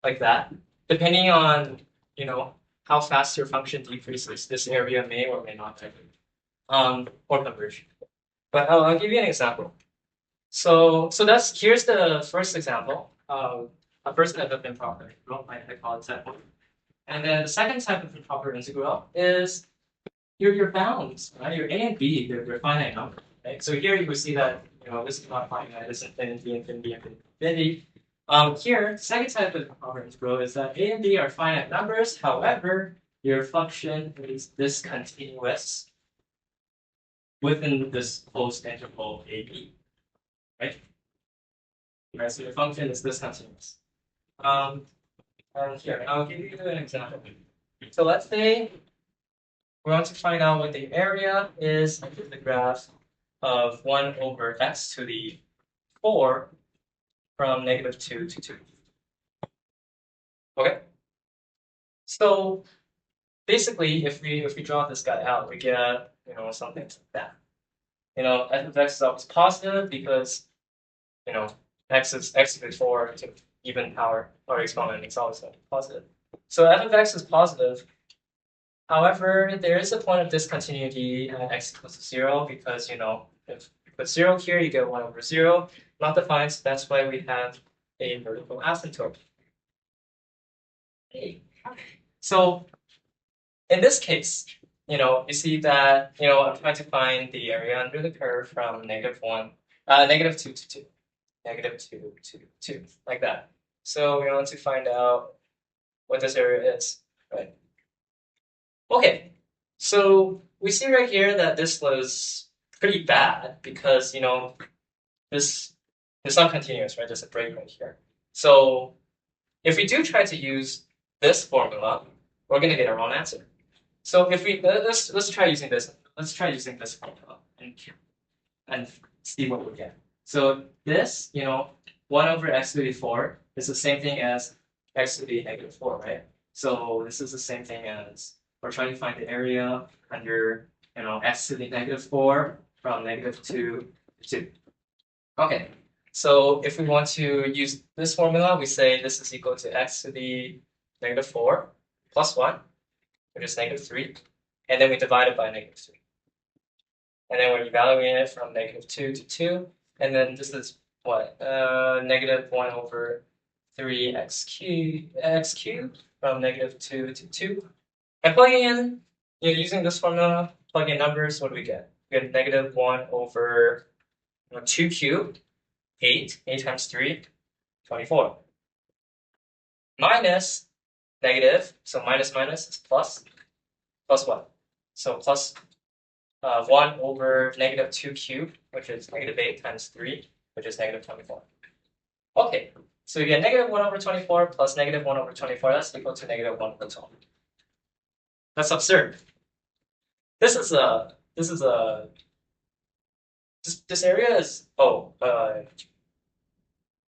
like that, depending on how fast your function decreases, this area may or may not diverge, or converge. But I'll give you an example. So here's the first example, a first type of improper integral, I call it type 1. And then the second type of improper integral is your bounds, right? Your a and b, they're finite numbers, right? So here you will see that this is not finite, this is infinity, infinity, infinity. Here, second type of improper integral is that a and b are finite numbers. However, your function is discontinuous within this closed interval AB, right? Right, so your function is discontinuous. And here, I'll give you an example. So let's say we want to find out what the area is of the graph of 1 over x to the 4 from -2 to 2. Okay? So basically, if we draw this guy out, we get something like that. F of x is always positive because x is before to even power or exponent, it's always going to be positive. So f of x is positive. However, there is a point of discontinuity at x equals to 0 because if you put 0 here, you get 1 over 0, not defined. So that's why we have a vertical asymptote. So in this case, you see that I'm trying to find the area under the curve from -2 to 2. -2 to 2, like that. So we want to find out what this area is, right? Okay, so we see right here that this was pretty bad because this is not continuous, right? There's a break right here. So if we do try to use this formula, we're gonna get a wrong answer. So if we let's try using this. Let's try using this formula and see what we get. So this, 1 over x to the 4 is the same thing as x to the -4, right? So this is the same thing as we're trying to find the area under x to the -4 from -2 to 2. Okay, so if we want to use this formula, we say this is equal to x to the -4 plus 1, which is -3, and then we divide it by -3. And then we're evaluating it from -2 to 2, and then this is what? -1 over 3x cubed from -2 to 2. And plugging in, using this formula, plug in numbers, what do we get? We get -1 over 2 cubed, 8 times 3, 24. Minus negative, so minus is plus what? So plus 1 over -2 cubed, which is -8 times 3, which is -24. Okay, so you get -1 over 24 plus -1 over 24, that's equal to -1 over 12. That's absurd. This area is,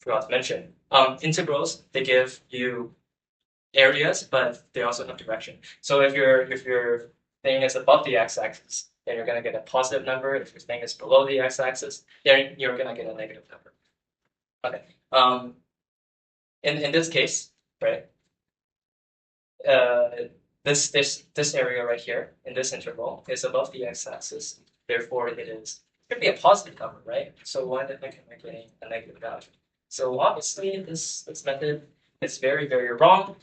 forgot to mention. Integrals, they give you areas, but they also have direction. So if your thing is above the x-axis, then you're gonna get a positive number. If your thing is below the x-axis, then you're gonna get a negative number. Okay. In this case, right? this area right here in this interval is above the x-axis. Therefore, it could be a positive number, right? So why the heck am I getting a negative value? So obviously, this method is very, very wrong.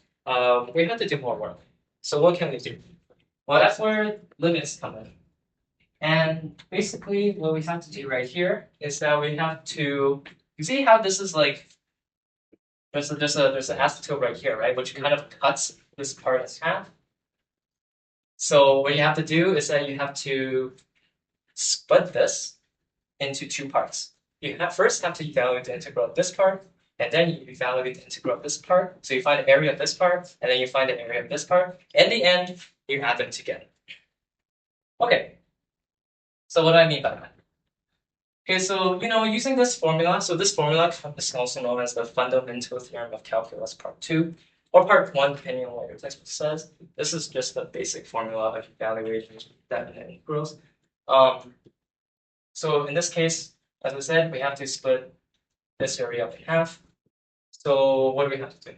We have to do more work. So what can we do? Well, that's where limits come in. And basically, what we have to do right here is that we have to, you see how this is like, there's an asymptote right here, right? Which kind of cuts this part in half. So what you have to do is that you have to split this into two parts. You first have to evaluate the integral of this part, and then you evaluate the integral of this part. So you find the area of this part, and then you find the area of this part. In the end, you add them together. Okay. So what do I mean by that? Okay, so using this formula, so this formula is also known as the fundamental theorem of calculus part 2, or part 1, depending on what your textbook says. This is just the basic formula of evaluating definite integrals. So in this case, as I said, we have to split this area up in half. So what do we have to do?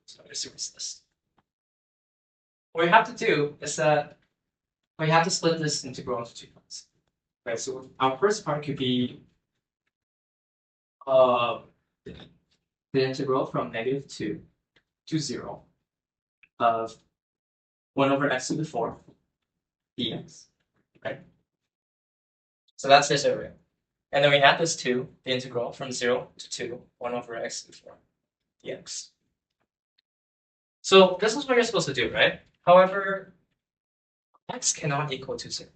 So let's erase this. What we have to do is that we have to split this integral into two parts. Right, so our first part could be the integral from -2 to 0 of 1 over x to the 4th dx, right? So that's this area. And then we add this to the integral from 0 to 2, 1 over x to the 4th dx. So this is what you're supposed to do, right? However, x cannot equal to 0,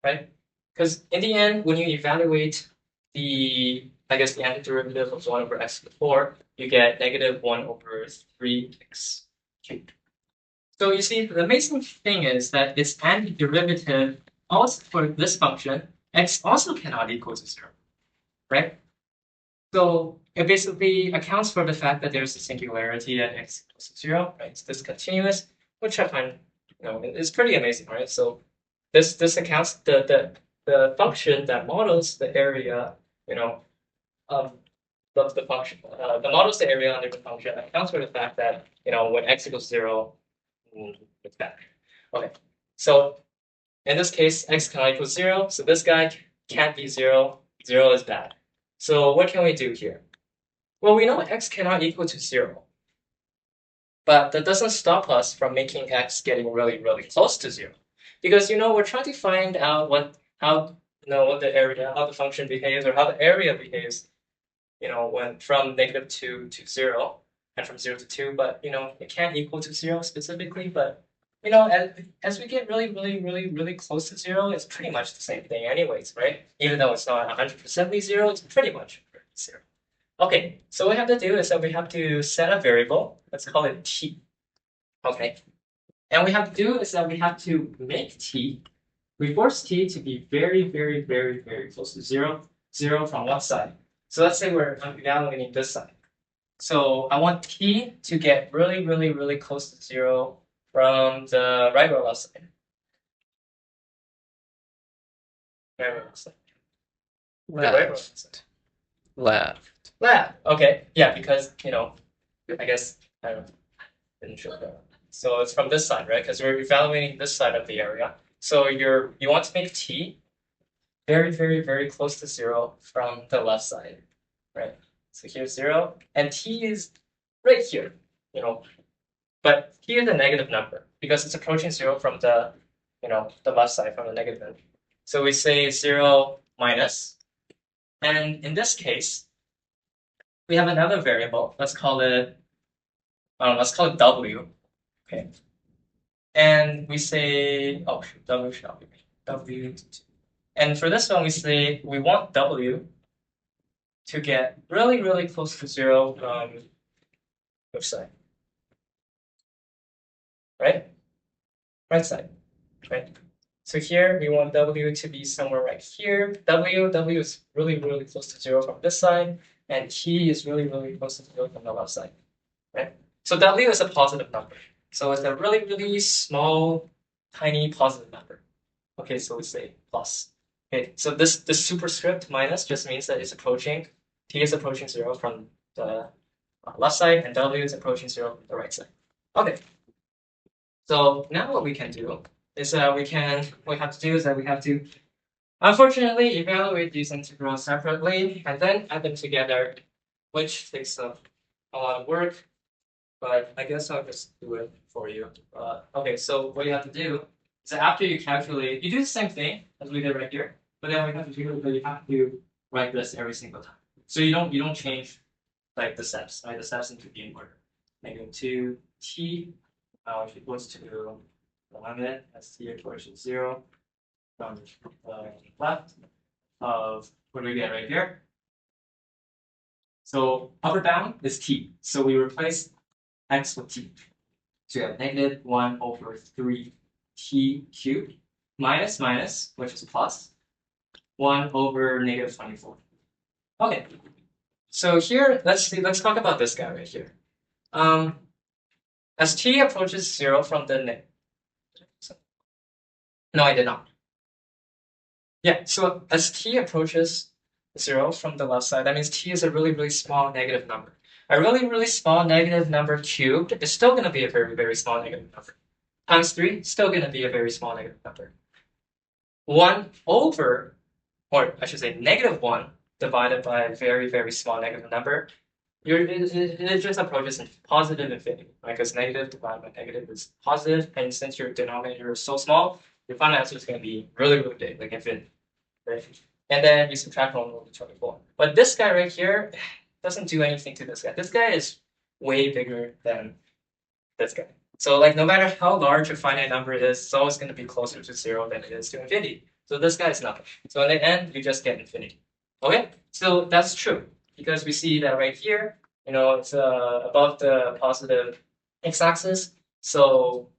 right? Because in the end, when you evaluate the antiderivative of 1 over x to the 4, you get -1 over 3x cubed. So you see, the amazing thing is that its antiderivative also for this function, x also cannot equal to 0, right? So it basically accounts for the fact that there's a singularity at x equals to 0, right? It's discontinuous, which I find, is pretty amazing, right? So this accounts the function that models the area, of the function, the models the area under the function accounts for the fact that, when x equals 0, it's bad. Okay, so in this case, x cannot equal 0, so this guy can't be 0. 0 is bad. So what can we do here? Well, we know x cannot equal to 0, but that doesn't stop us from making x getting really, really close to 0, because we're trying to find out how the function behaves, or how the area behaves, when from -2 to 0 and from 0 to 2, but it can't equal to 0 specifically, but as we get really, really, really, really close to 0, it's pretty much the same thing anyways, right? Even though it's not 100% 0, it's pretty much 0. Okay, so what we have to do is that we have to set a variable. Let's call it t. Okay, and we have to do is that we have to make t. We force t to be very, very, very, very close to 0. 0 from what side? So let's say we're evaluating this side. So I want t to get really, really, really close to 0 from the right or left side. Right or left side? Right or left side? Left. Left. Okay. Yeah, because I guess I didn't show that. So it's from this side, right? Because we're evaluating this side of the area. So you want to make t very, very, very close to 0 from the left side, right? So here's 0, and t is right here, but t is a negative number because it's approaching 0 from the left side, from the negative end. So we say 0 minus, and in this case, we have another variable. Let's call it w. Okay. And we say, w shall be w. And for this one, we say we want w to get really, really close to 0 from which side? Right? Right side. Right? So here we want w to be somewhere right here. W is really, really close to 0 from this side, and t is really, really close to 0 from the left side. Right? So w is a positive number. So it's a really, really small, tiny positive number. Okay, so we say plus. Okay, so this superscript minus just means that t is approaching 0 from the left side, and w is approaching 0 from the right side. Okay. So now what we can do is we have to unfortunately evaluate these integrals separately and then add them together, which takes up a lot of work, but I guess I'll just do it for you. Okay, so what you have to do is that after you calculate, you do the same thing as we did right here, but then we have to do you have to write this every single time. So you don't change like the steps, right? The steps need to be in order. -2 t which equals to the limit as t approaches 0 from the left of what do we get right here? So upper bound is t. So we replace x with t. So you have -1 over 3t cubed minus minus, which is plus 1 over -24. Okay. So here, let's talk about this guy right here. As t approaches 0 from the net. No, I did not. Yeah, so as t approaches 0 from the left side, that means t is a really, really small negative number. A really, really small negative number cubed is still going to be a very, very small negative number. Times 3, still going to be a very small negative number. 1 over, or I should say -1 divided by a very, very small negative number, it just approaches positive infinity, right? Because negative divided by negative is positive, and since your denominator is so small, your final answer is going to be really, really big, like infinity, right? And then you subtract 1 over 24. But this guy right here doesn't do anything to this guy. This guy is way bigger than this guy. So like no matter how large a finite number is, it's always going to be closer to 0 than it is to infinity. So this guy is nothing. So in the end, you just get infinity. Okay, so that's true because we see that right here, it's above the positive x-axis, so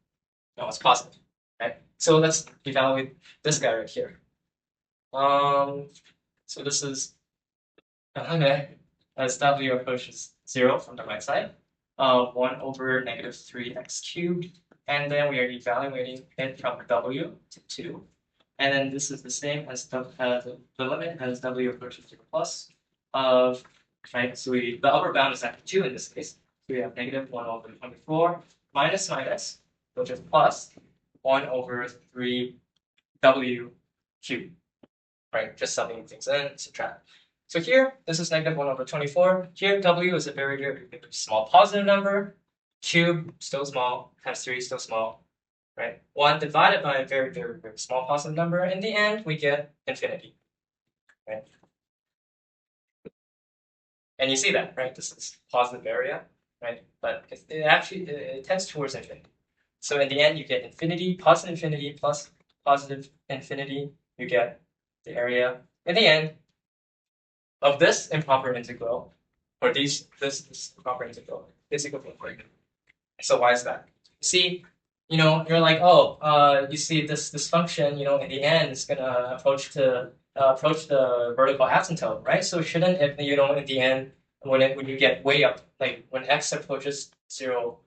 it's positive, right? So let's evaluate this guy right here. So this is as w approaches 0 from the right side, 1 over -3x cubed, and then we are evaluating it from w to 2. And then this is the same as the limit as w approaches 0 plus of, right? So the upper bound is actually 2 in this case. So we have -1 over 24 minus minus, which is plus 1 over 3w cubed, right? Just summing things in, subtract. So here, this is -1 over 24. Here, w is a very, very, very small positive number. Cube, still small. Times 3, still small. Right? 1 divided by a very, very, very small positive number. In the end, we get infinity. Right? And you see that, right? This is positive area, right? But it actually tends towards infinity. So in the end, you get infinity, positive infinity plus positive infinity. You get the area. In the end of this improper integral, or this improper integral, is equal to infinity. So why is that? See, you're like, you see this function, in the end, it's gonna approach the vertical asymptote, right? So shouldn't it, in the end, when you get way up, like when x approaches 0,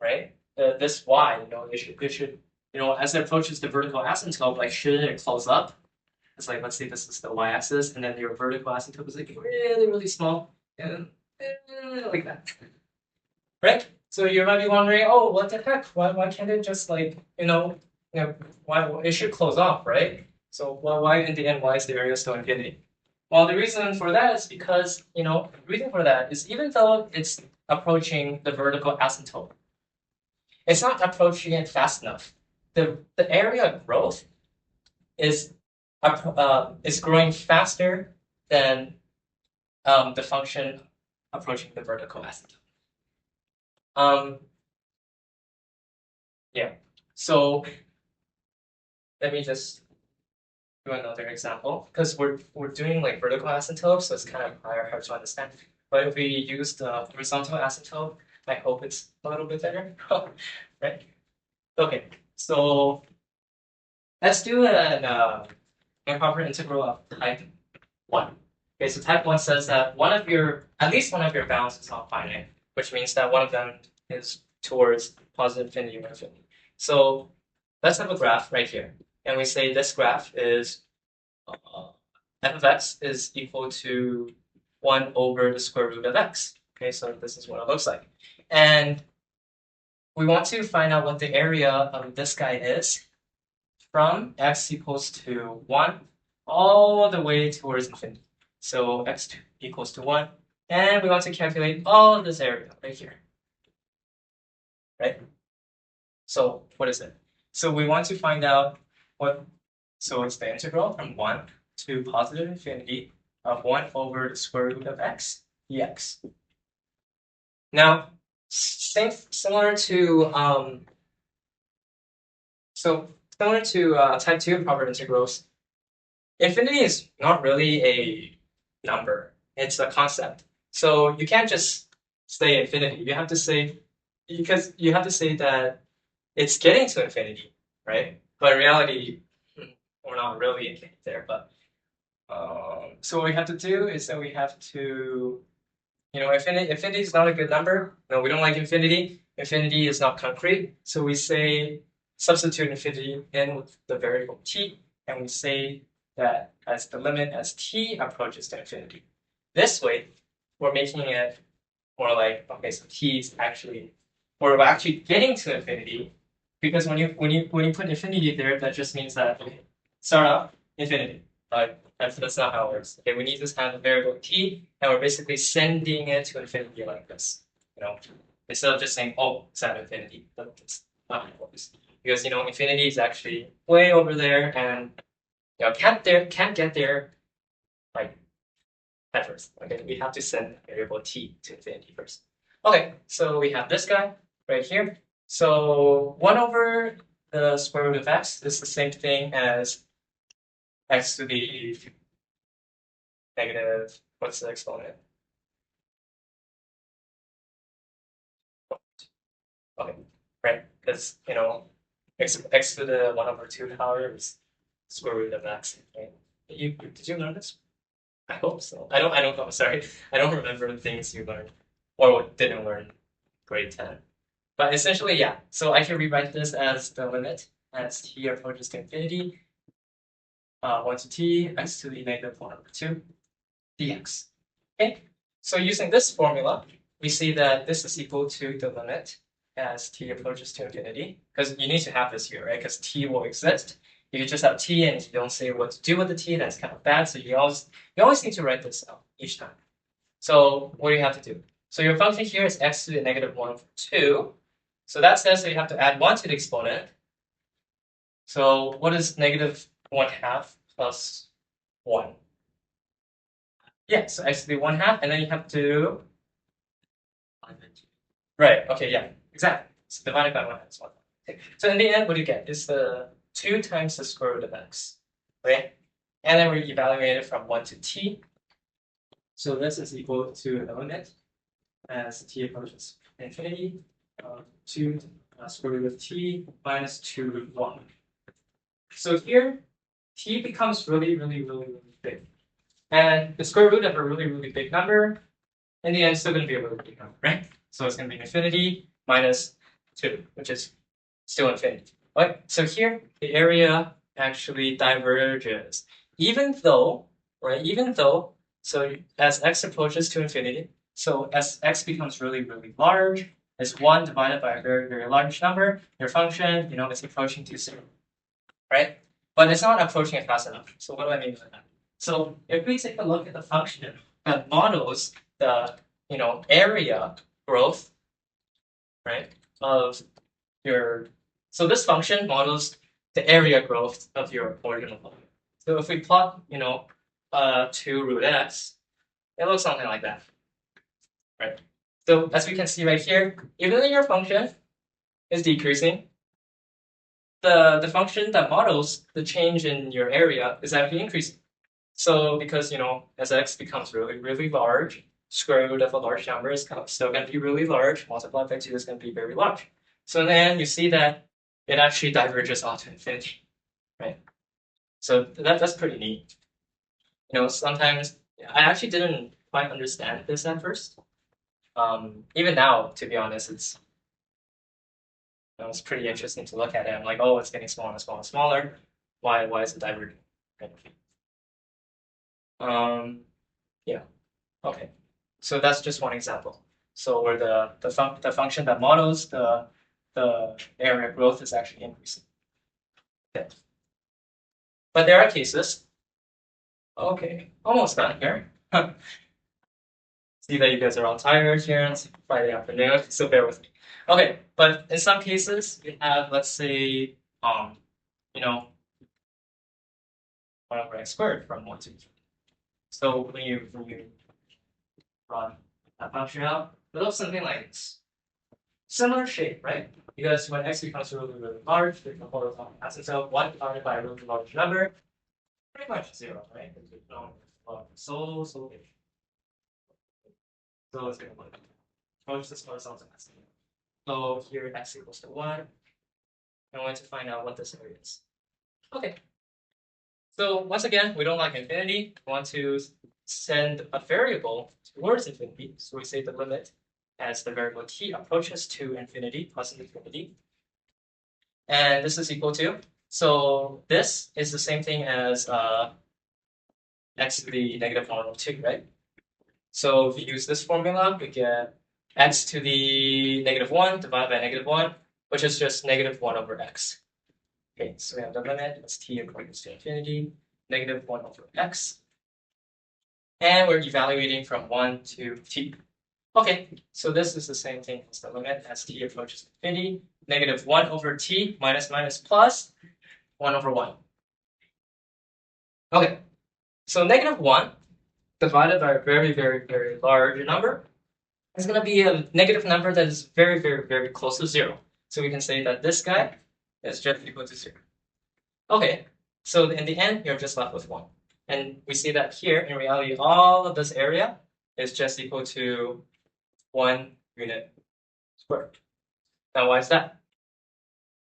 right? This y, it should, as it approaches the vertical asymptote, like shouldn't it close up? It's like, let's say this is the y-axis, and then your vertical asymptote is like really, really small, and like that, right? So you might be wondering, what the heck? Why can't it just like, why it should close off, right? So why in the end, why is the area still infinity? Well, the reason for that is because, the reason for that is even though it's approaching the vertical asymptote, it's not approaching it fast enough. The area growth is growing faster than the function approaching the vertical asymptote. Yeah, so let me just do another example because we're doing like vertical asymptote, so it's kind of hard to understand. But if we use the horizontal asymptote, I hope it's a little bit better, right? Okay, so let's do an improper integral of type 1. Okay, so type 1 says that at least one of your bounds is not finite, which means that one of them is towards positive infinity or infinity. So let's have a graph right here. And we say this graph is f of x is equal to 1 over the square root of x. Okay, so this is what it looks like. And we want to find out what the area of this guy is from x equals to 1 all the way towards infinity. So x equals to 1, and we want to calculate all of this area right here. Right? So what is it? So we want to find out what, so it's the integral from 1 to positive infinity of 1 over the square root of x dx. Now, similar to type 2 improper integrals, infinity is not really a number, it's a concept. So you can't just say infinity. You have to say, because you have to say that it's getting to infinity, right? But in reality, we're not really there. But so what we have to do is that we have to, infinity is not a good number. No, we don't like infinity. Infinity is not concrete. So we say substitute infinity in with the variable t, and we say that as the limit as t approaches to infinity. This way, we're making it more like, okay, so t is actually, we're actually getting to infinity, because when you put infinity there, that just means that, okay, start off infinity. But that's not how it works. Okay, we need to have a variable t, and we're basically sending it to infinity like this. Instead of just saying, oh, it's at infinity. That's not how it works. Because infinity is actually way over there, and can't get there like at first. Okay, we have to send variable t to infinity first. Okay, so we have this guy right here. So 1 over the square root of x is the same thing as x to the negative, what's the exponent? Okay, right, because x to the 1 over 2 power is square root of x, right? Did you learn this? I hope so. I don't know, sorry. I don't remember the things you learned or didn't learn grade 10. But essentially, yeah. So I can rewrite this as the limit as t approaches to infinity. 1 to t, x to the negative 1 over 2 dx. Okay, so using this formula, we see that this is equal to the limit as t approaches to infinity, because you need to have this here, right? Because t will exist. If you just have t and you don't say what to do with the t, that's kind of bad. So you always need to write this out each time. So what do you have to do? So your function here is x to the negative 1 over 2. So that says that you have to add 1 to the exponent. So what is negative 1/2 plus 1? Yeah, so x to the 1/2, and then you have to, right, okay, yeah, exactly. So divided by 1/2 is 1. Okay. So in the end, what do you get? It's the 2 times the square root of x, right? And then we evaluate it from 1 to t. So this is equal to the limit as t approaches infinity, 2 square root of t minus 2 root 1. So here, t becomes really, really, really, really big. And the square root of a really, really big number, in the end, it's still going to be a really big number, right? So it's going to be infinity minus 2, which is still infinity. Right? So here, the area actually diverges. Even though, so as x approaches to infinity, so as x becomes really, really large, it's 1 divided by a very, very large number, your function, it's approaching to 0, right? But it's not approaching it fast enough. So what do I mean by that? So if we take a look at the function that models the area growth, right, of your, so this function models the area growth of your original function. So if we plot 2 root x, it looks something like that, right? So as we can see right here, even though your function is decreasing, the function that models the change in your area is actually increasing. So because as x becomes really, really large, square root of a large number is still going to be really large, multiplied by 2 is going to be very large. So then you see that it actually diverges off to infinity, right? So that's pretty neat. Sometimes I actually didn't quite understand this at first. Even now, to be honest, it's pretty interesting to look at it. I'm like, oh, it's getting smaller and smaller and smaller. Why is it diverging? Right? Yeah. Okay. So that's just one example. So where the function that models the the area growth is actually increasing. Okay. But there are cases. Okay, almost done here. See that you guys are all tired here. It's Friday afternoon, so bear with me. Okay, but in some cases we have, let's say, you know, 1 over x squared from 1 to 2. So when you run that function out, it looks something like this. Similar shape, right? Because when x becomes really, really large, the horizontal asymptote 1 divided by a really large number, pretty much 0, right? So big. So let's get a look. Approach this horizontal asymptote. So here x equals to 1. I want to find out what this area is. Okay. So once again, we don't like infinity. We want to send a variable towards infinity. So we say the limit as the variable t approaches to infinity plus infinity. And this is equal to, so this is the same thing as x to the negative 1 over 2, right? So if we use this formula, we get x to the negative 1 divided by negative 1, which is just negative 1 over x. Okay, so we have the limit as t approaches to infinity, negative 1 over x. And we're evaluating from 1 to t. Okay, so this is the same thing as the limit as t approaches infinity, negative 1 over t minus minus plus 1 over 1. Okay, so negative 1 divided by a very, very, very large number is going to be a negative number that is very, very, very close to 0. So we can say that this guy is just equal to 0. Okay, so in the end, you're just left with 1. And we see that here, in reality, all of this area is just equal to 1 unit squared. Now, why is that?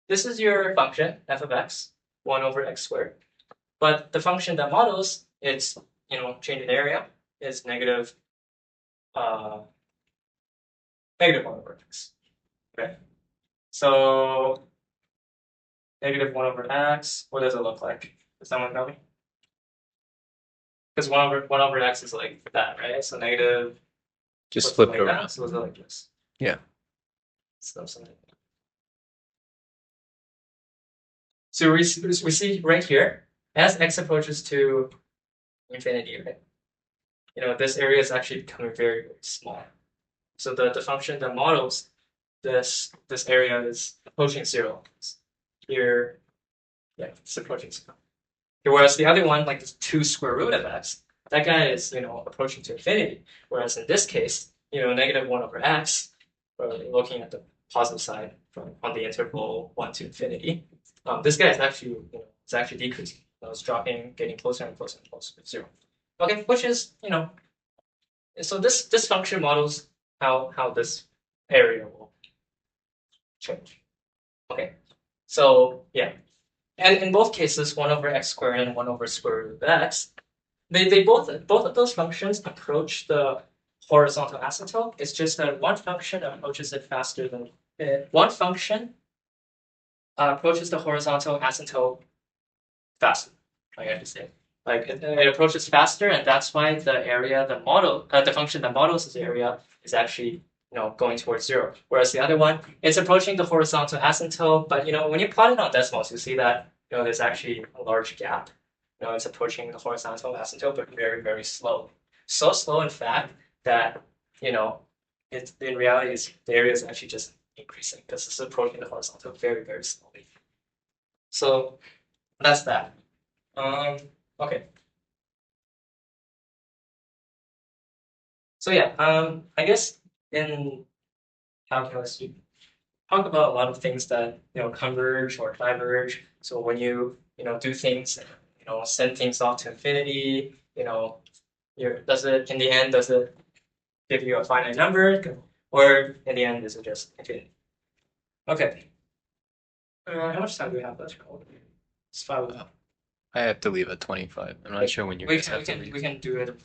This is your function, f of x, 1 over x squared. But the function that models its, change in area is negative 1 over x. Okay. So negative 1 over x, what does it look like? Does someone tell me? Because 1 over x is like that, right? So negative. Just flip like it around. That, so is it like this? Yeah. So something like that. So we see right here, as x approaches to infinity, right? This area is actually becoming very, very small. So the function that models this area is approaching 0. Here, yeah, it's approaching 0. Whereas the other one, like this 2 square root of x, that guy is approaching to infinity. Whereas in this case, negative 1 over x, looking at the positive side on the interval 1 to infinity, this guy is actually decreasing. It's dropping, getting closer and closer and closer to 0. Okay, which is so this function models how this area will change. Okay, so yeah, and in both cases, 1 over x squared and 1 over square root of x, they both of those functions approach the horizontal asymptote. It's just that one function approaches it faster than one function approaches the horizontal asymptote faster. Like I just said, like it approaches faster, and that's why the area the function that models this area is actually going towards 0. Whereas the other one, it's approaching the horizontal asymptote, but when you plot it on decimals, you see that there's actually a large gap. It's approaching the horizontal asymptote, but very, very slow. So slow, in fact, that it's in reality the area is actually just increasing because it's approaching the horizontal very, very slowly. So that's that. Okay. So yeah, I guess in calculus you talk about a lot of things that converge or diverge. So when you do things, send things off to infinity, does it in the end give you a finite number, or in the end is it just infinity? Okay. How much time do we have left? It's 5 o'clock. I have to leave at 25. I'm not sure when you guys have to leave. We can do it.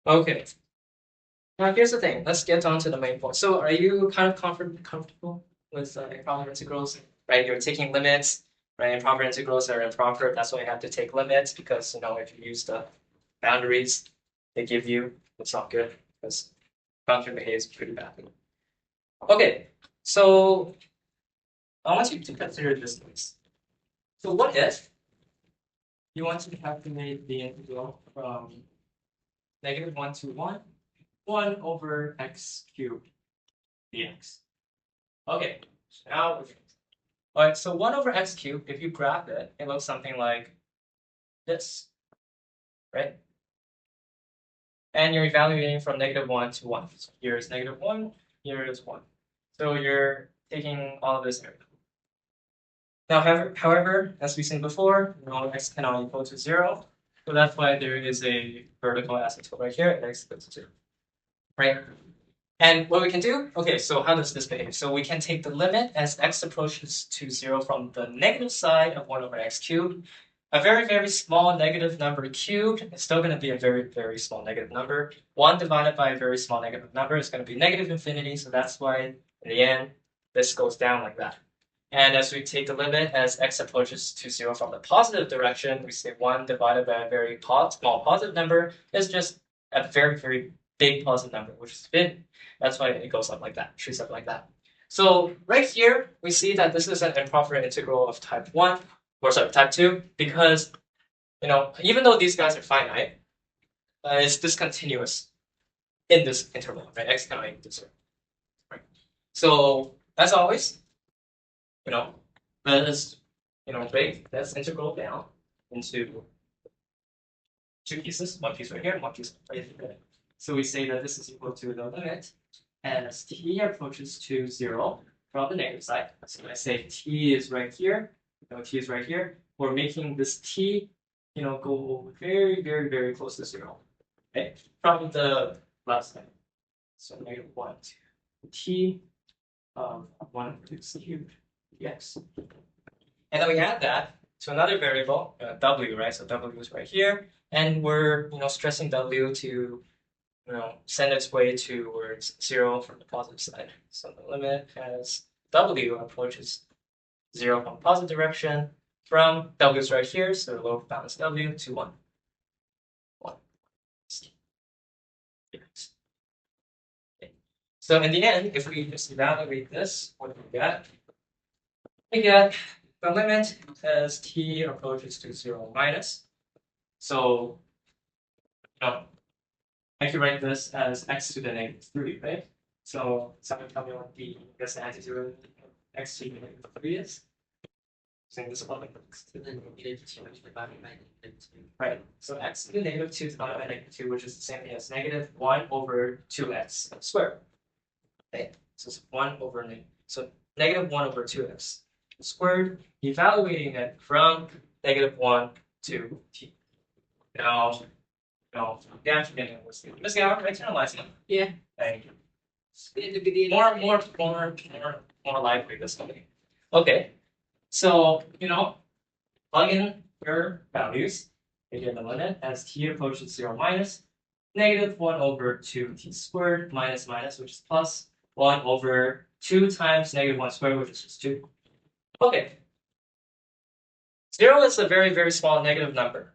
Okay. Now here's the thing. Let's get on to the main point. So are you kind of comfortable with improper integrals? Right, you're taking limits. Right, improper integrals are improper. That's why you have to take limits because if you use the boundaries they give you, it's not good because function behaves pretty badly. Okay, So I want you to consider this case. So what if you want to calculate the integral from -1 to 1, 1 over x cubed dx. Okay, so now alright, so 1 over x cubed, if you graph it, it looks something like this, right? And you're evaluating from -1 to 1. So here is -1, here is 1. So you're taking all of this area. Now, however, as we've seen before, x cannot equal to 0. So that's why there is a vertical asymptote right here at x equals to 0. Right? And what we can do, okay, so how does this behave? So we can take the limit as x approaches to 0 from the negative side of 1 over x cubed. A very, very small negative number cubed is still going to be a very, very small negative number. 1 divided by a very small negative number is going to be negative infinity. So that's why, in the end, this goes down like that. And as we take the limit as x approaches to 0 from the positive direction, we say 1 divided by a very small positive number is just a very, very big positive number, which is infinity. That's why it goes up like that, shoots up like that. So right here, we see that this is an improper integral of type 1, or sorry, type 2, because, even though these guys are finite, it's discontinuous in this interval, right? X cannot equal to 0. Right? So, as always, let's, break this integral down into two pieces, one piece right here, and one piece right here. So we say that this is equal to the limit as t approaches to 0 from the negative side. So I say t is right here, t is right here. We're making this t, go very, very, very close to 0, okay, from the left side. So -1 to t of 1 over x cubed dx. And then we add that to another variable, w, right? So w is right here, and we're, stressing w to send its way towards 0 from the positive side. So the limit as w approaches 0 from the positive direction from w is right here, so the lower bound is w to 1. 1. Okay. So in the end, if we just evaluate this, what do we get? We get the limit as t approaches to 0 minus. So, I can write this as x to the -3, right? So someone tell me what the antitude of x to the -3 is. Saying this about x to the -2 divided by -2. Right. So x to the -2 divided by -2, which is the same thing as -1 over 2x squared. Okay. So it's 1 over so -1 over 2x squared, evaluating it from -1 to t. Now, yeah, I'm getting this. Miss Gallagher, externalizing. Yeah. Thank you. It's going to be the More lively this way. Okay. So, plug in your values. You get the limit as t approaches 0 minus -1 over 2t squared minus, which is plus 1 over 2 times -1 squared, which is just 2. Okay. 0 is a very, very small negative number.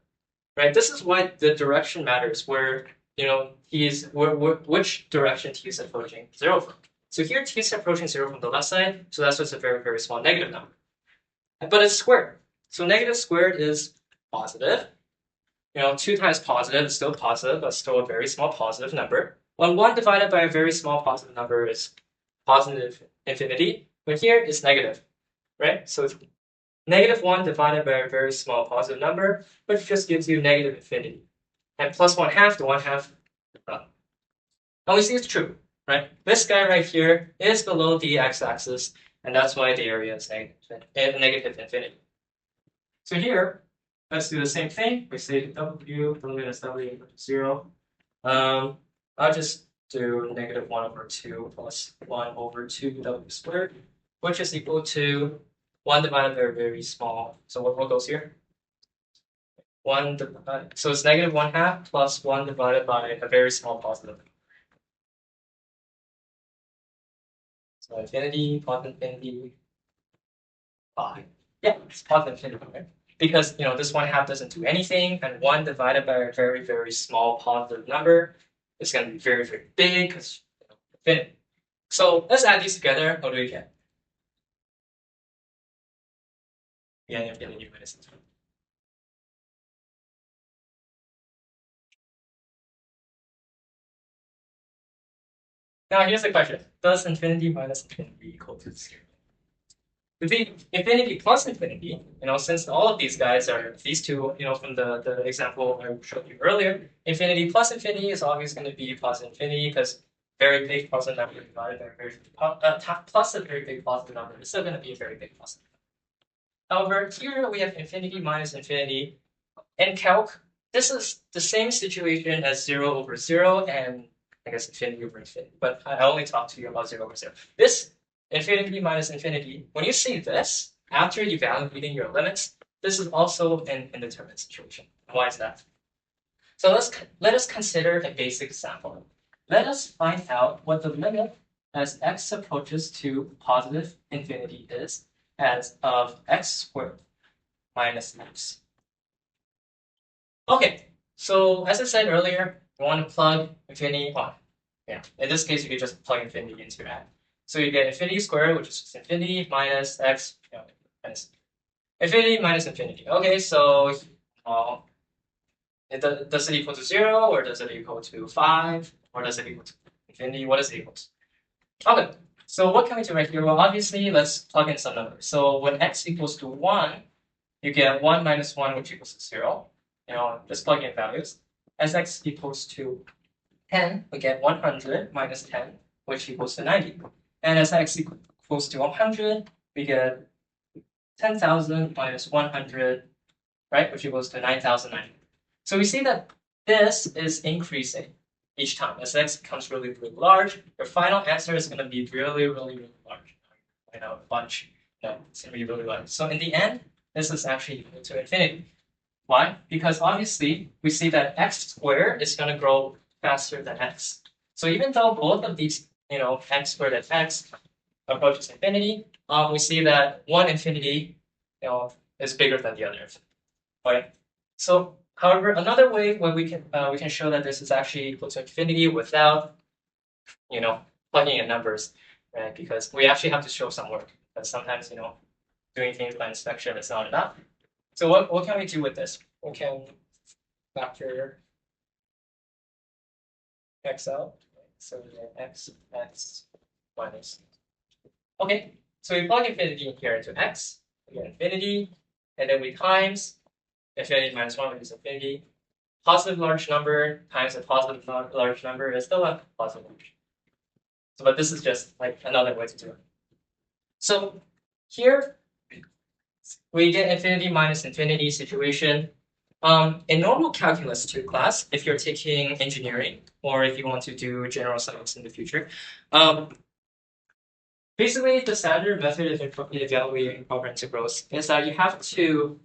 Right, this is why the direction matters. Where which direction t is approaching 0 from. So here t is approaching 0 from the left side, so that's what's a very, very small negative number. But it's squared, so negative squared is positive. 2 times positive is still positive, but still a very small positive number. When 1 divided by a very small positive number is positive infinity, but here it's negative, right? So it's -1 divided by a very small positive number, which just gives you negative infinity. And plus 1/2, the 1/2. And we see it's true, right? This guy right here is below the x-axis, and that's why the area is negative infinity. So here, let's do the same thing. We say w, the limit is w equal to 0. I'll just do -1 over 2 plus 1 over 2w squared, which is equal to 1 divided by a very small. So what goes here? 1 divided. So it's -1/2 plus 1 divided by a very small positive. So infinity, positive infinity, 5. Yeah, it's positive infinity, right? Because this 1/2 doesn't do anything, and 1 divided by a very, very small positive number is going to be very, very big because infinity. So let's add these together. What do we get? Yeah, infinity minus infinity. Now here's the question: does infinity minus infinity equal to 0? Infinity plus infinity, since all of these guys are these two, from the example I showed you earlier, infinity plus infinity is always going to be plus infinity because very big positive number divided by a very plus a very big positive number is still going to be a very big positive number. However, here we have infinity minus infinity. In calc, this is the same situation as 0 over 0 and I guess infinity over infinity, but I only talk to you about 0 over 0. This infinity minus infinity, when you see this, after evaluating your limits, this is also an indeterminate situation. Why is that? So let us consider a basic example. Let us find out what the limit as x approaches to positive infinity is as of x squared minus x. Okay, so as I said earlier, we want to plug infinity on. Yeah, in this case, you can just plug infinity into that. So you get infinity squared, which is just infinity minus x, minus infinity minus infinity. Okay, so does it equal to 0, or does it equal to 5, or does it equal to infinity? What is it equal to? Okay, so what can we do right here? Well, obviously, let's plug in some numbers. So when x equals to 1, you get 1 minus 1, which equals to 0. Just plug in values. As x equals to 10, we get 100 minus 10, which equals to 90. And as x equals to 100, we get 10,000 minus 100, right, which equals to 9,090. So we see that this is increasing each time. As x becomes really, really large, your final answer is going to be really, really, really large. A bunch. It's going to be really large. So in the end, this is actually equal to infinity. Why? Because obviously, we see that x squared is going to grow faster than x. So even though both of these, x squared and x approaches infinity, we see that one infinity, is bigger than the other. Right? So, however, another way where we can show that this is actually equal to infinity without, plugging in numbers, right? Because we actually have to show some work. But sometimes, doing things by inspection is not enough. So what can we do with this? We can factor x out. So we get x minus. Okay, so we plug infinity in here into x. We get infinity, and then we times infinity minus 1, which is infinity. Positive large number times a positive large number is still a positive large. So, but this is just like another way to do it. So here we get infinity minus infinity situation. In normal calculus 2 class, if you're taking engineering or if you want to do general science in the future, basically the standard method of evaluating improper integrals is that you have to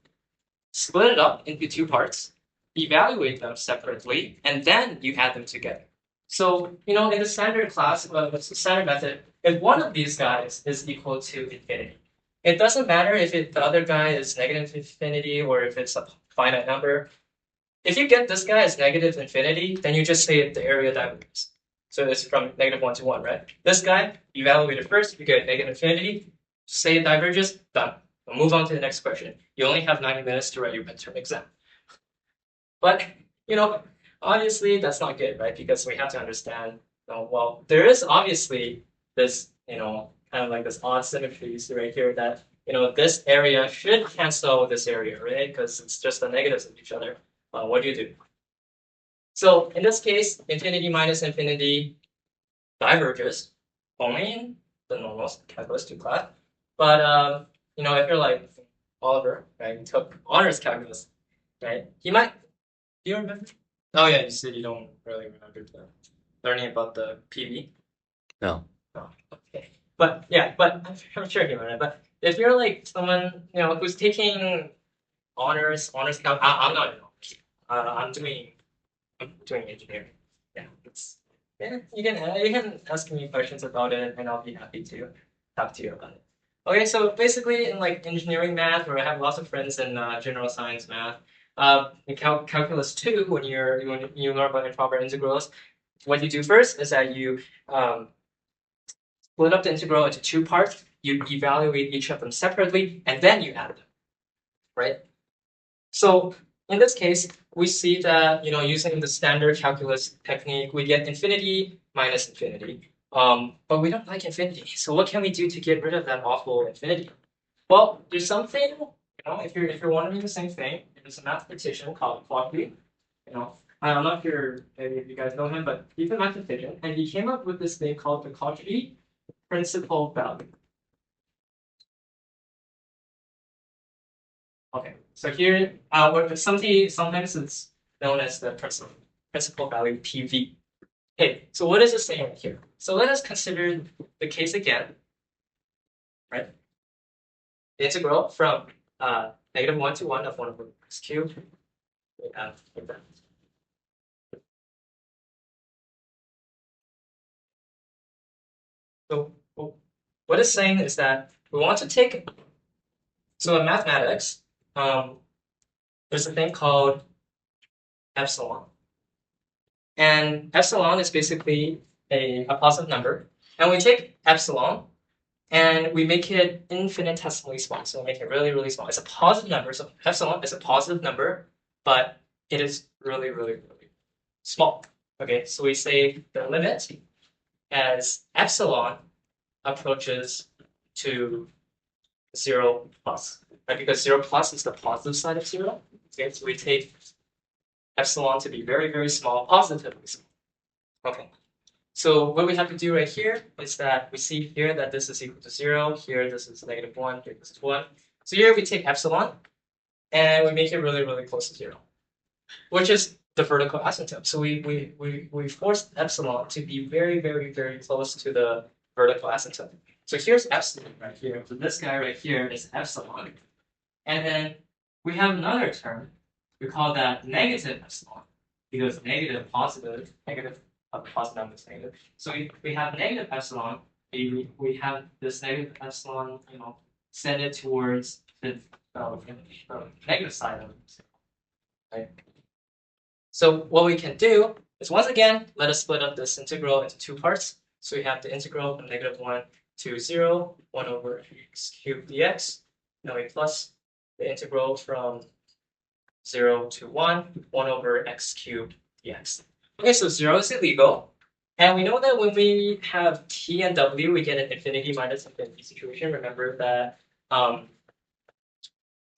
split it up into 2 parts, evaluate them separately, and then you add them together. So, in the standard class, the standard method, if one of these guys is equal to infinity, it doesn't matter if the other guy is negative infinity or if it's a finite number. If you get this guy as negative infinity, then you just say the area diverges. So it's from -1 to 1, right? This guy, evaluate it first, you get negative infinity, say it diverges, done. We'll move on to the next question. You only have 90 minutes to write your midterm exam. But, obviously that's not good, right? Because we have to understand, well, there is obviously this, kind of like this odd symmetries right here that, this area should cancel this area, right? Because it's just the negatives of each other. What do? So in this case, infinity minus infinity diverges only in the normal calculus 2 class. But, if you're like Oliver, right, you took honors calculus, right, he might, do you remember? Oh yeah, you said you don't really remember learning about the PV. No. Oh, okay. But yeah, I'm sure you learned it. But if you're like someone, who's taking honors calc, I'm not. I'm doing engineering. Yeah, you can ask me questions about it, and I'll be happy to talk to you about it. Okay, so basically in like engineering math, where I have lots of friends in general science math, in calculus 2, when you learn about improper integrals, what you do first is that you split up the integral into two parts. You evaluate each of them separately, and then you add them, right? So in this case, we see that using the standard calculus technique, we get infinity minus infinity. But we don't like infinity. So what can we do to get rid of that awful infinity? Well, there's something, if you're wondering the same thing, there's a mathematician called Cauchy. I'm not sure if you guys know him, but he's a mathematician, and he came up with this thing called the Cauchy principal value. Okay, so here, sometimes it's known as the principal value PV. Okay, so what is it saying right here? So let us consider the case again, right? The integral from -1 to 1 of 1 over x cubed. We have that. So what it's saying is that we want to take. So in mathematics, there's a thing called epsilon. And epsilon is basically a positive number. And we take epsilon and we make it infinitesimally small. So we make it really, really small. It's a positive number. So epsilon is a positive number, but it is really, really, really small. Okay, so we say the limit as epsilon approaches to 0 plus, right? Because 0 plus is the positive side of 0. Okay, so we take epsilon to be very, very small, positively small. Okay, so what we have to do right here is that we see here that this is equal to 0, here this is -1, here this is 1. So here we take epsilon and we make it really, really close to 0, which is the vertical asymptote. So we force epsilon to be very, very, very close to the vertical asymptote. So here's epsilon right here. So this guy right here is epsilon. And then we have another term. We call that negative epsilon, because negative of positive number is negative. So we have negative epsilon. We have this negative epsilon, send it towards the negative side of it. Right? So what we can do is, once again, let us split up this integral into two parts. So we have the integral from -1 to 0, 1 over x cubed dx. Now we plus the integral from 0 to 1, 1 over x cubed dx. Okay, so 0 is illegal. And we know that when we have t and w, we get an infinity minus infinity situation. Remember that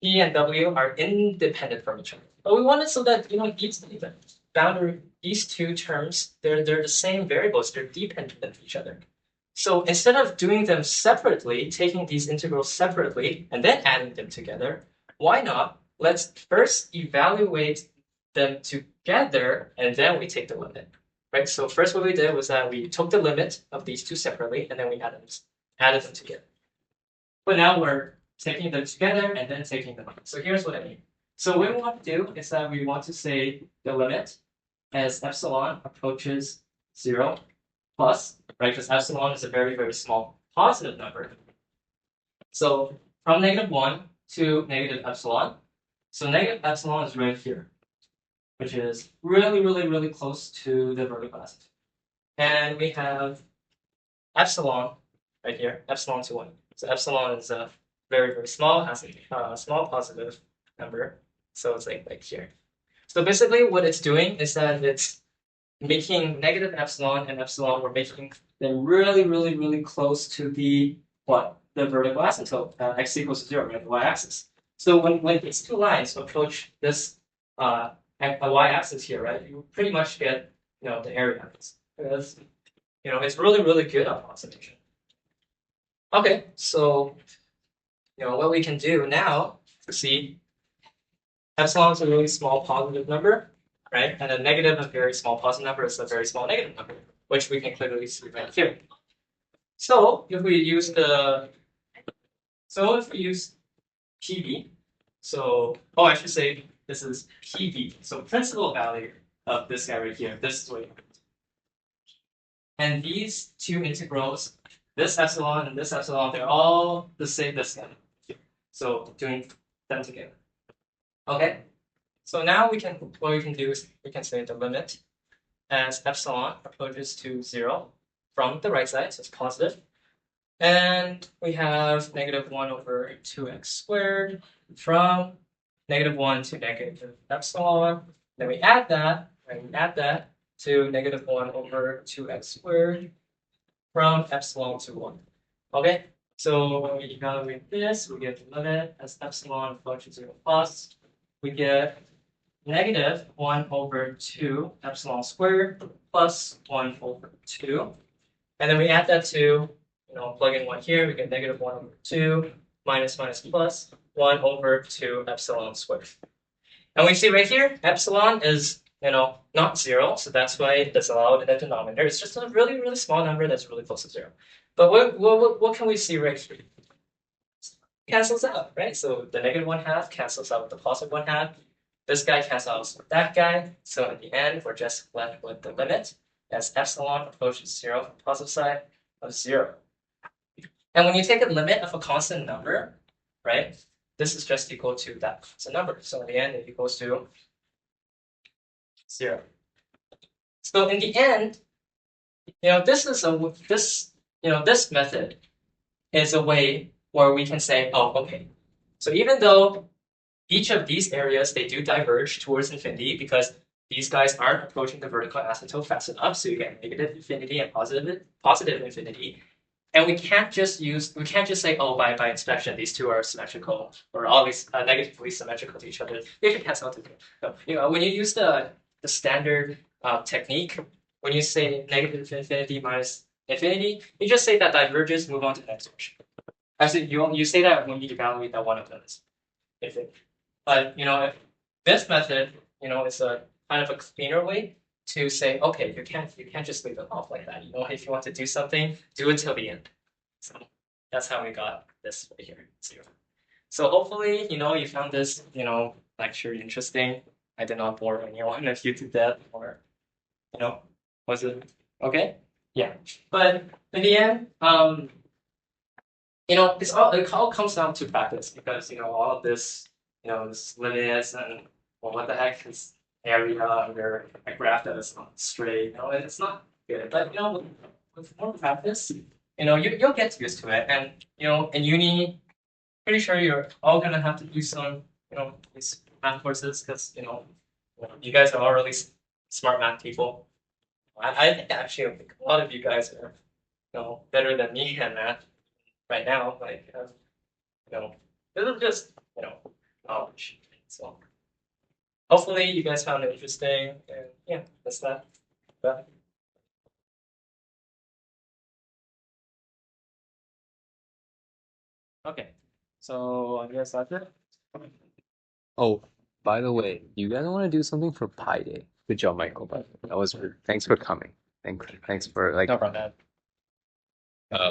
t and w are independent from each other. But we want it so that these two terms, they're the same variables, they're dependent of each other. So instead of doing them separately, taking these integrals separately and then adding them together, why not? Let's first evaluate them together and then we take the limit. Right? So first what we did was that we took the limit of these two separately and then we added them together. But now we're taking them together and then taking them out. So here's what I mean. So what we want to do is that we want to say the limit as epsilon approaches 0 plus, right? Because epsilon is a very, very small positive number. So from -1 to negative epsilon. So negative epsilon is right here, which is really, really, really close to the vertical asymptote. And we have epsilon right here, epsilon to 1. So epsilon is a very, very small, has a small positive number. So it's like here. So basically what it's doing is that it's making negative epsilon and epsilon, we're making them really, really, really close to the vertical asymptote, x equals 0, right, the y-axis. So when these two lines approach this y-axis here, right, you pretty much get the area. Because it's really, really good approximation. Okay, so what we can do now to see epsilon is a really small positive number, right? And a negative, a very small positive number, is a very small negative number, which we can clearly see right here. So if we use PV, I should say this is PV, so principal value of this guy right here, this way. And these two integrals, this epsilon and this epsilon, they're all the same, this guy. So doing them together. Okay, so now what we can do is we can say the limit as epsilon approaches to 0 from the right side, so it's positive. And we have -1/2x squared from -1 to negative epsilon. Then we add that, and we add that to -1/2x squared from epsilon to 1. Okay, so when we evaluate this, we get the limit as epsilon approaches 0 plus. We get -1/2 epsilon squared plus 1/2. And then we add that to, plug in 1 here, we get -1/2 minus plus 1/2 epsilon squared. And we see right here, epsilon is, not 0, so that's why it's allowed in the denominator. It's just a really, really small number that's really close to 0. But what can we see right here? Cancels out, right? So the -1/2 cancels out with the +1/2. This guy cancels out with that guy. So in the end, we're just left with the limit as epsilon approaches 0 from the positive side of 0. And when you take a limit of a constant number, right, this is just equal to that constant number. So in the end, it equals to 0. So in the end, this method is a way where we can say, oh, okay. So even though each of these areas, they do diverge towards infinity because these guys aren't approaching the vertical asymptote fast enough, so you get negative infinity and positive infinity. And we can't just say, oh, by inspection, these two are symmetrical or always negatively symmetrical to each other. They can cancel out together. So, when you use the standard technique, when you say negative infinity minus infinity, you just say that diverges, move on to the next question. Actually, you say that when you evaluate that one of them is infinity. But this method, is a kind of a cleaner way to say, okay, you can't just leave it off like that. If you want to do something, do it till the end. So that's how we got this right here, 0. So hopefully, you found this, lecture interesting. I did not bore anyone if you did that, or was it okay? Yeah. But in the end, it all comes down to practice because all of this, this limits and what the heck is area under a graph that is not straight. It's not good. But with more practice, you'll get used to it. And in uni, pretty sure you're all gonna have to do some these math courses because you guys are all really smart math people. I think actually a lot of you guys are better than me at math right now. Like this is just knowledge. So hopefully you guys found it interesting, and yeah, that's that. Bye. Okay, so I guess that's it. Oh, by the way, you guys want to do something for Pi Day? Good job, Michael. But that was thanks for coming. Thanks for No problem.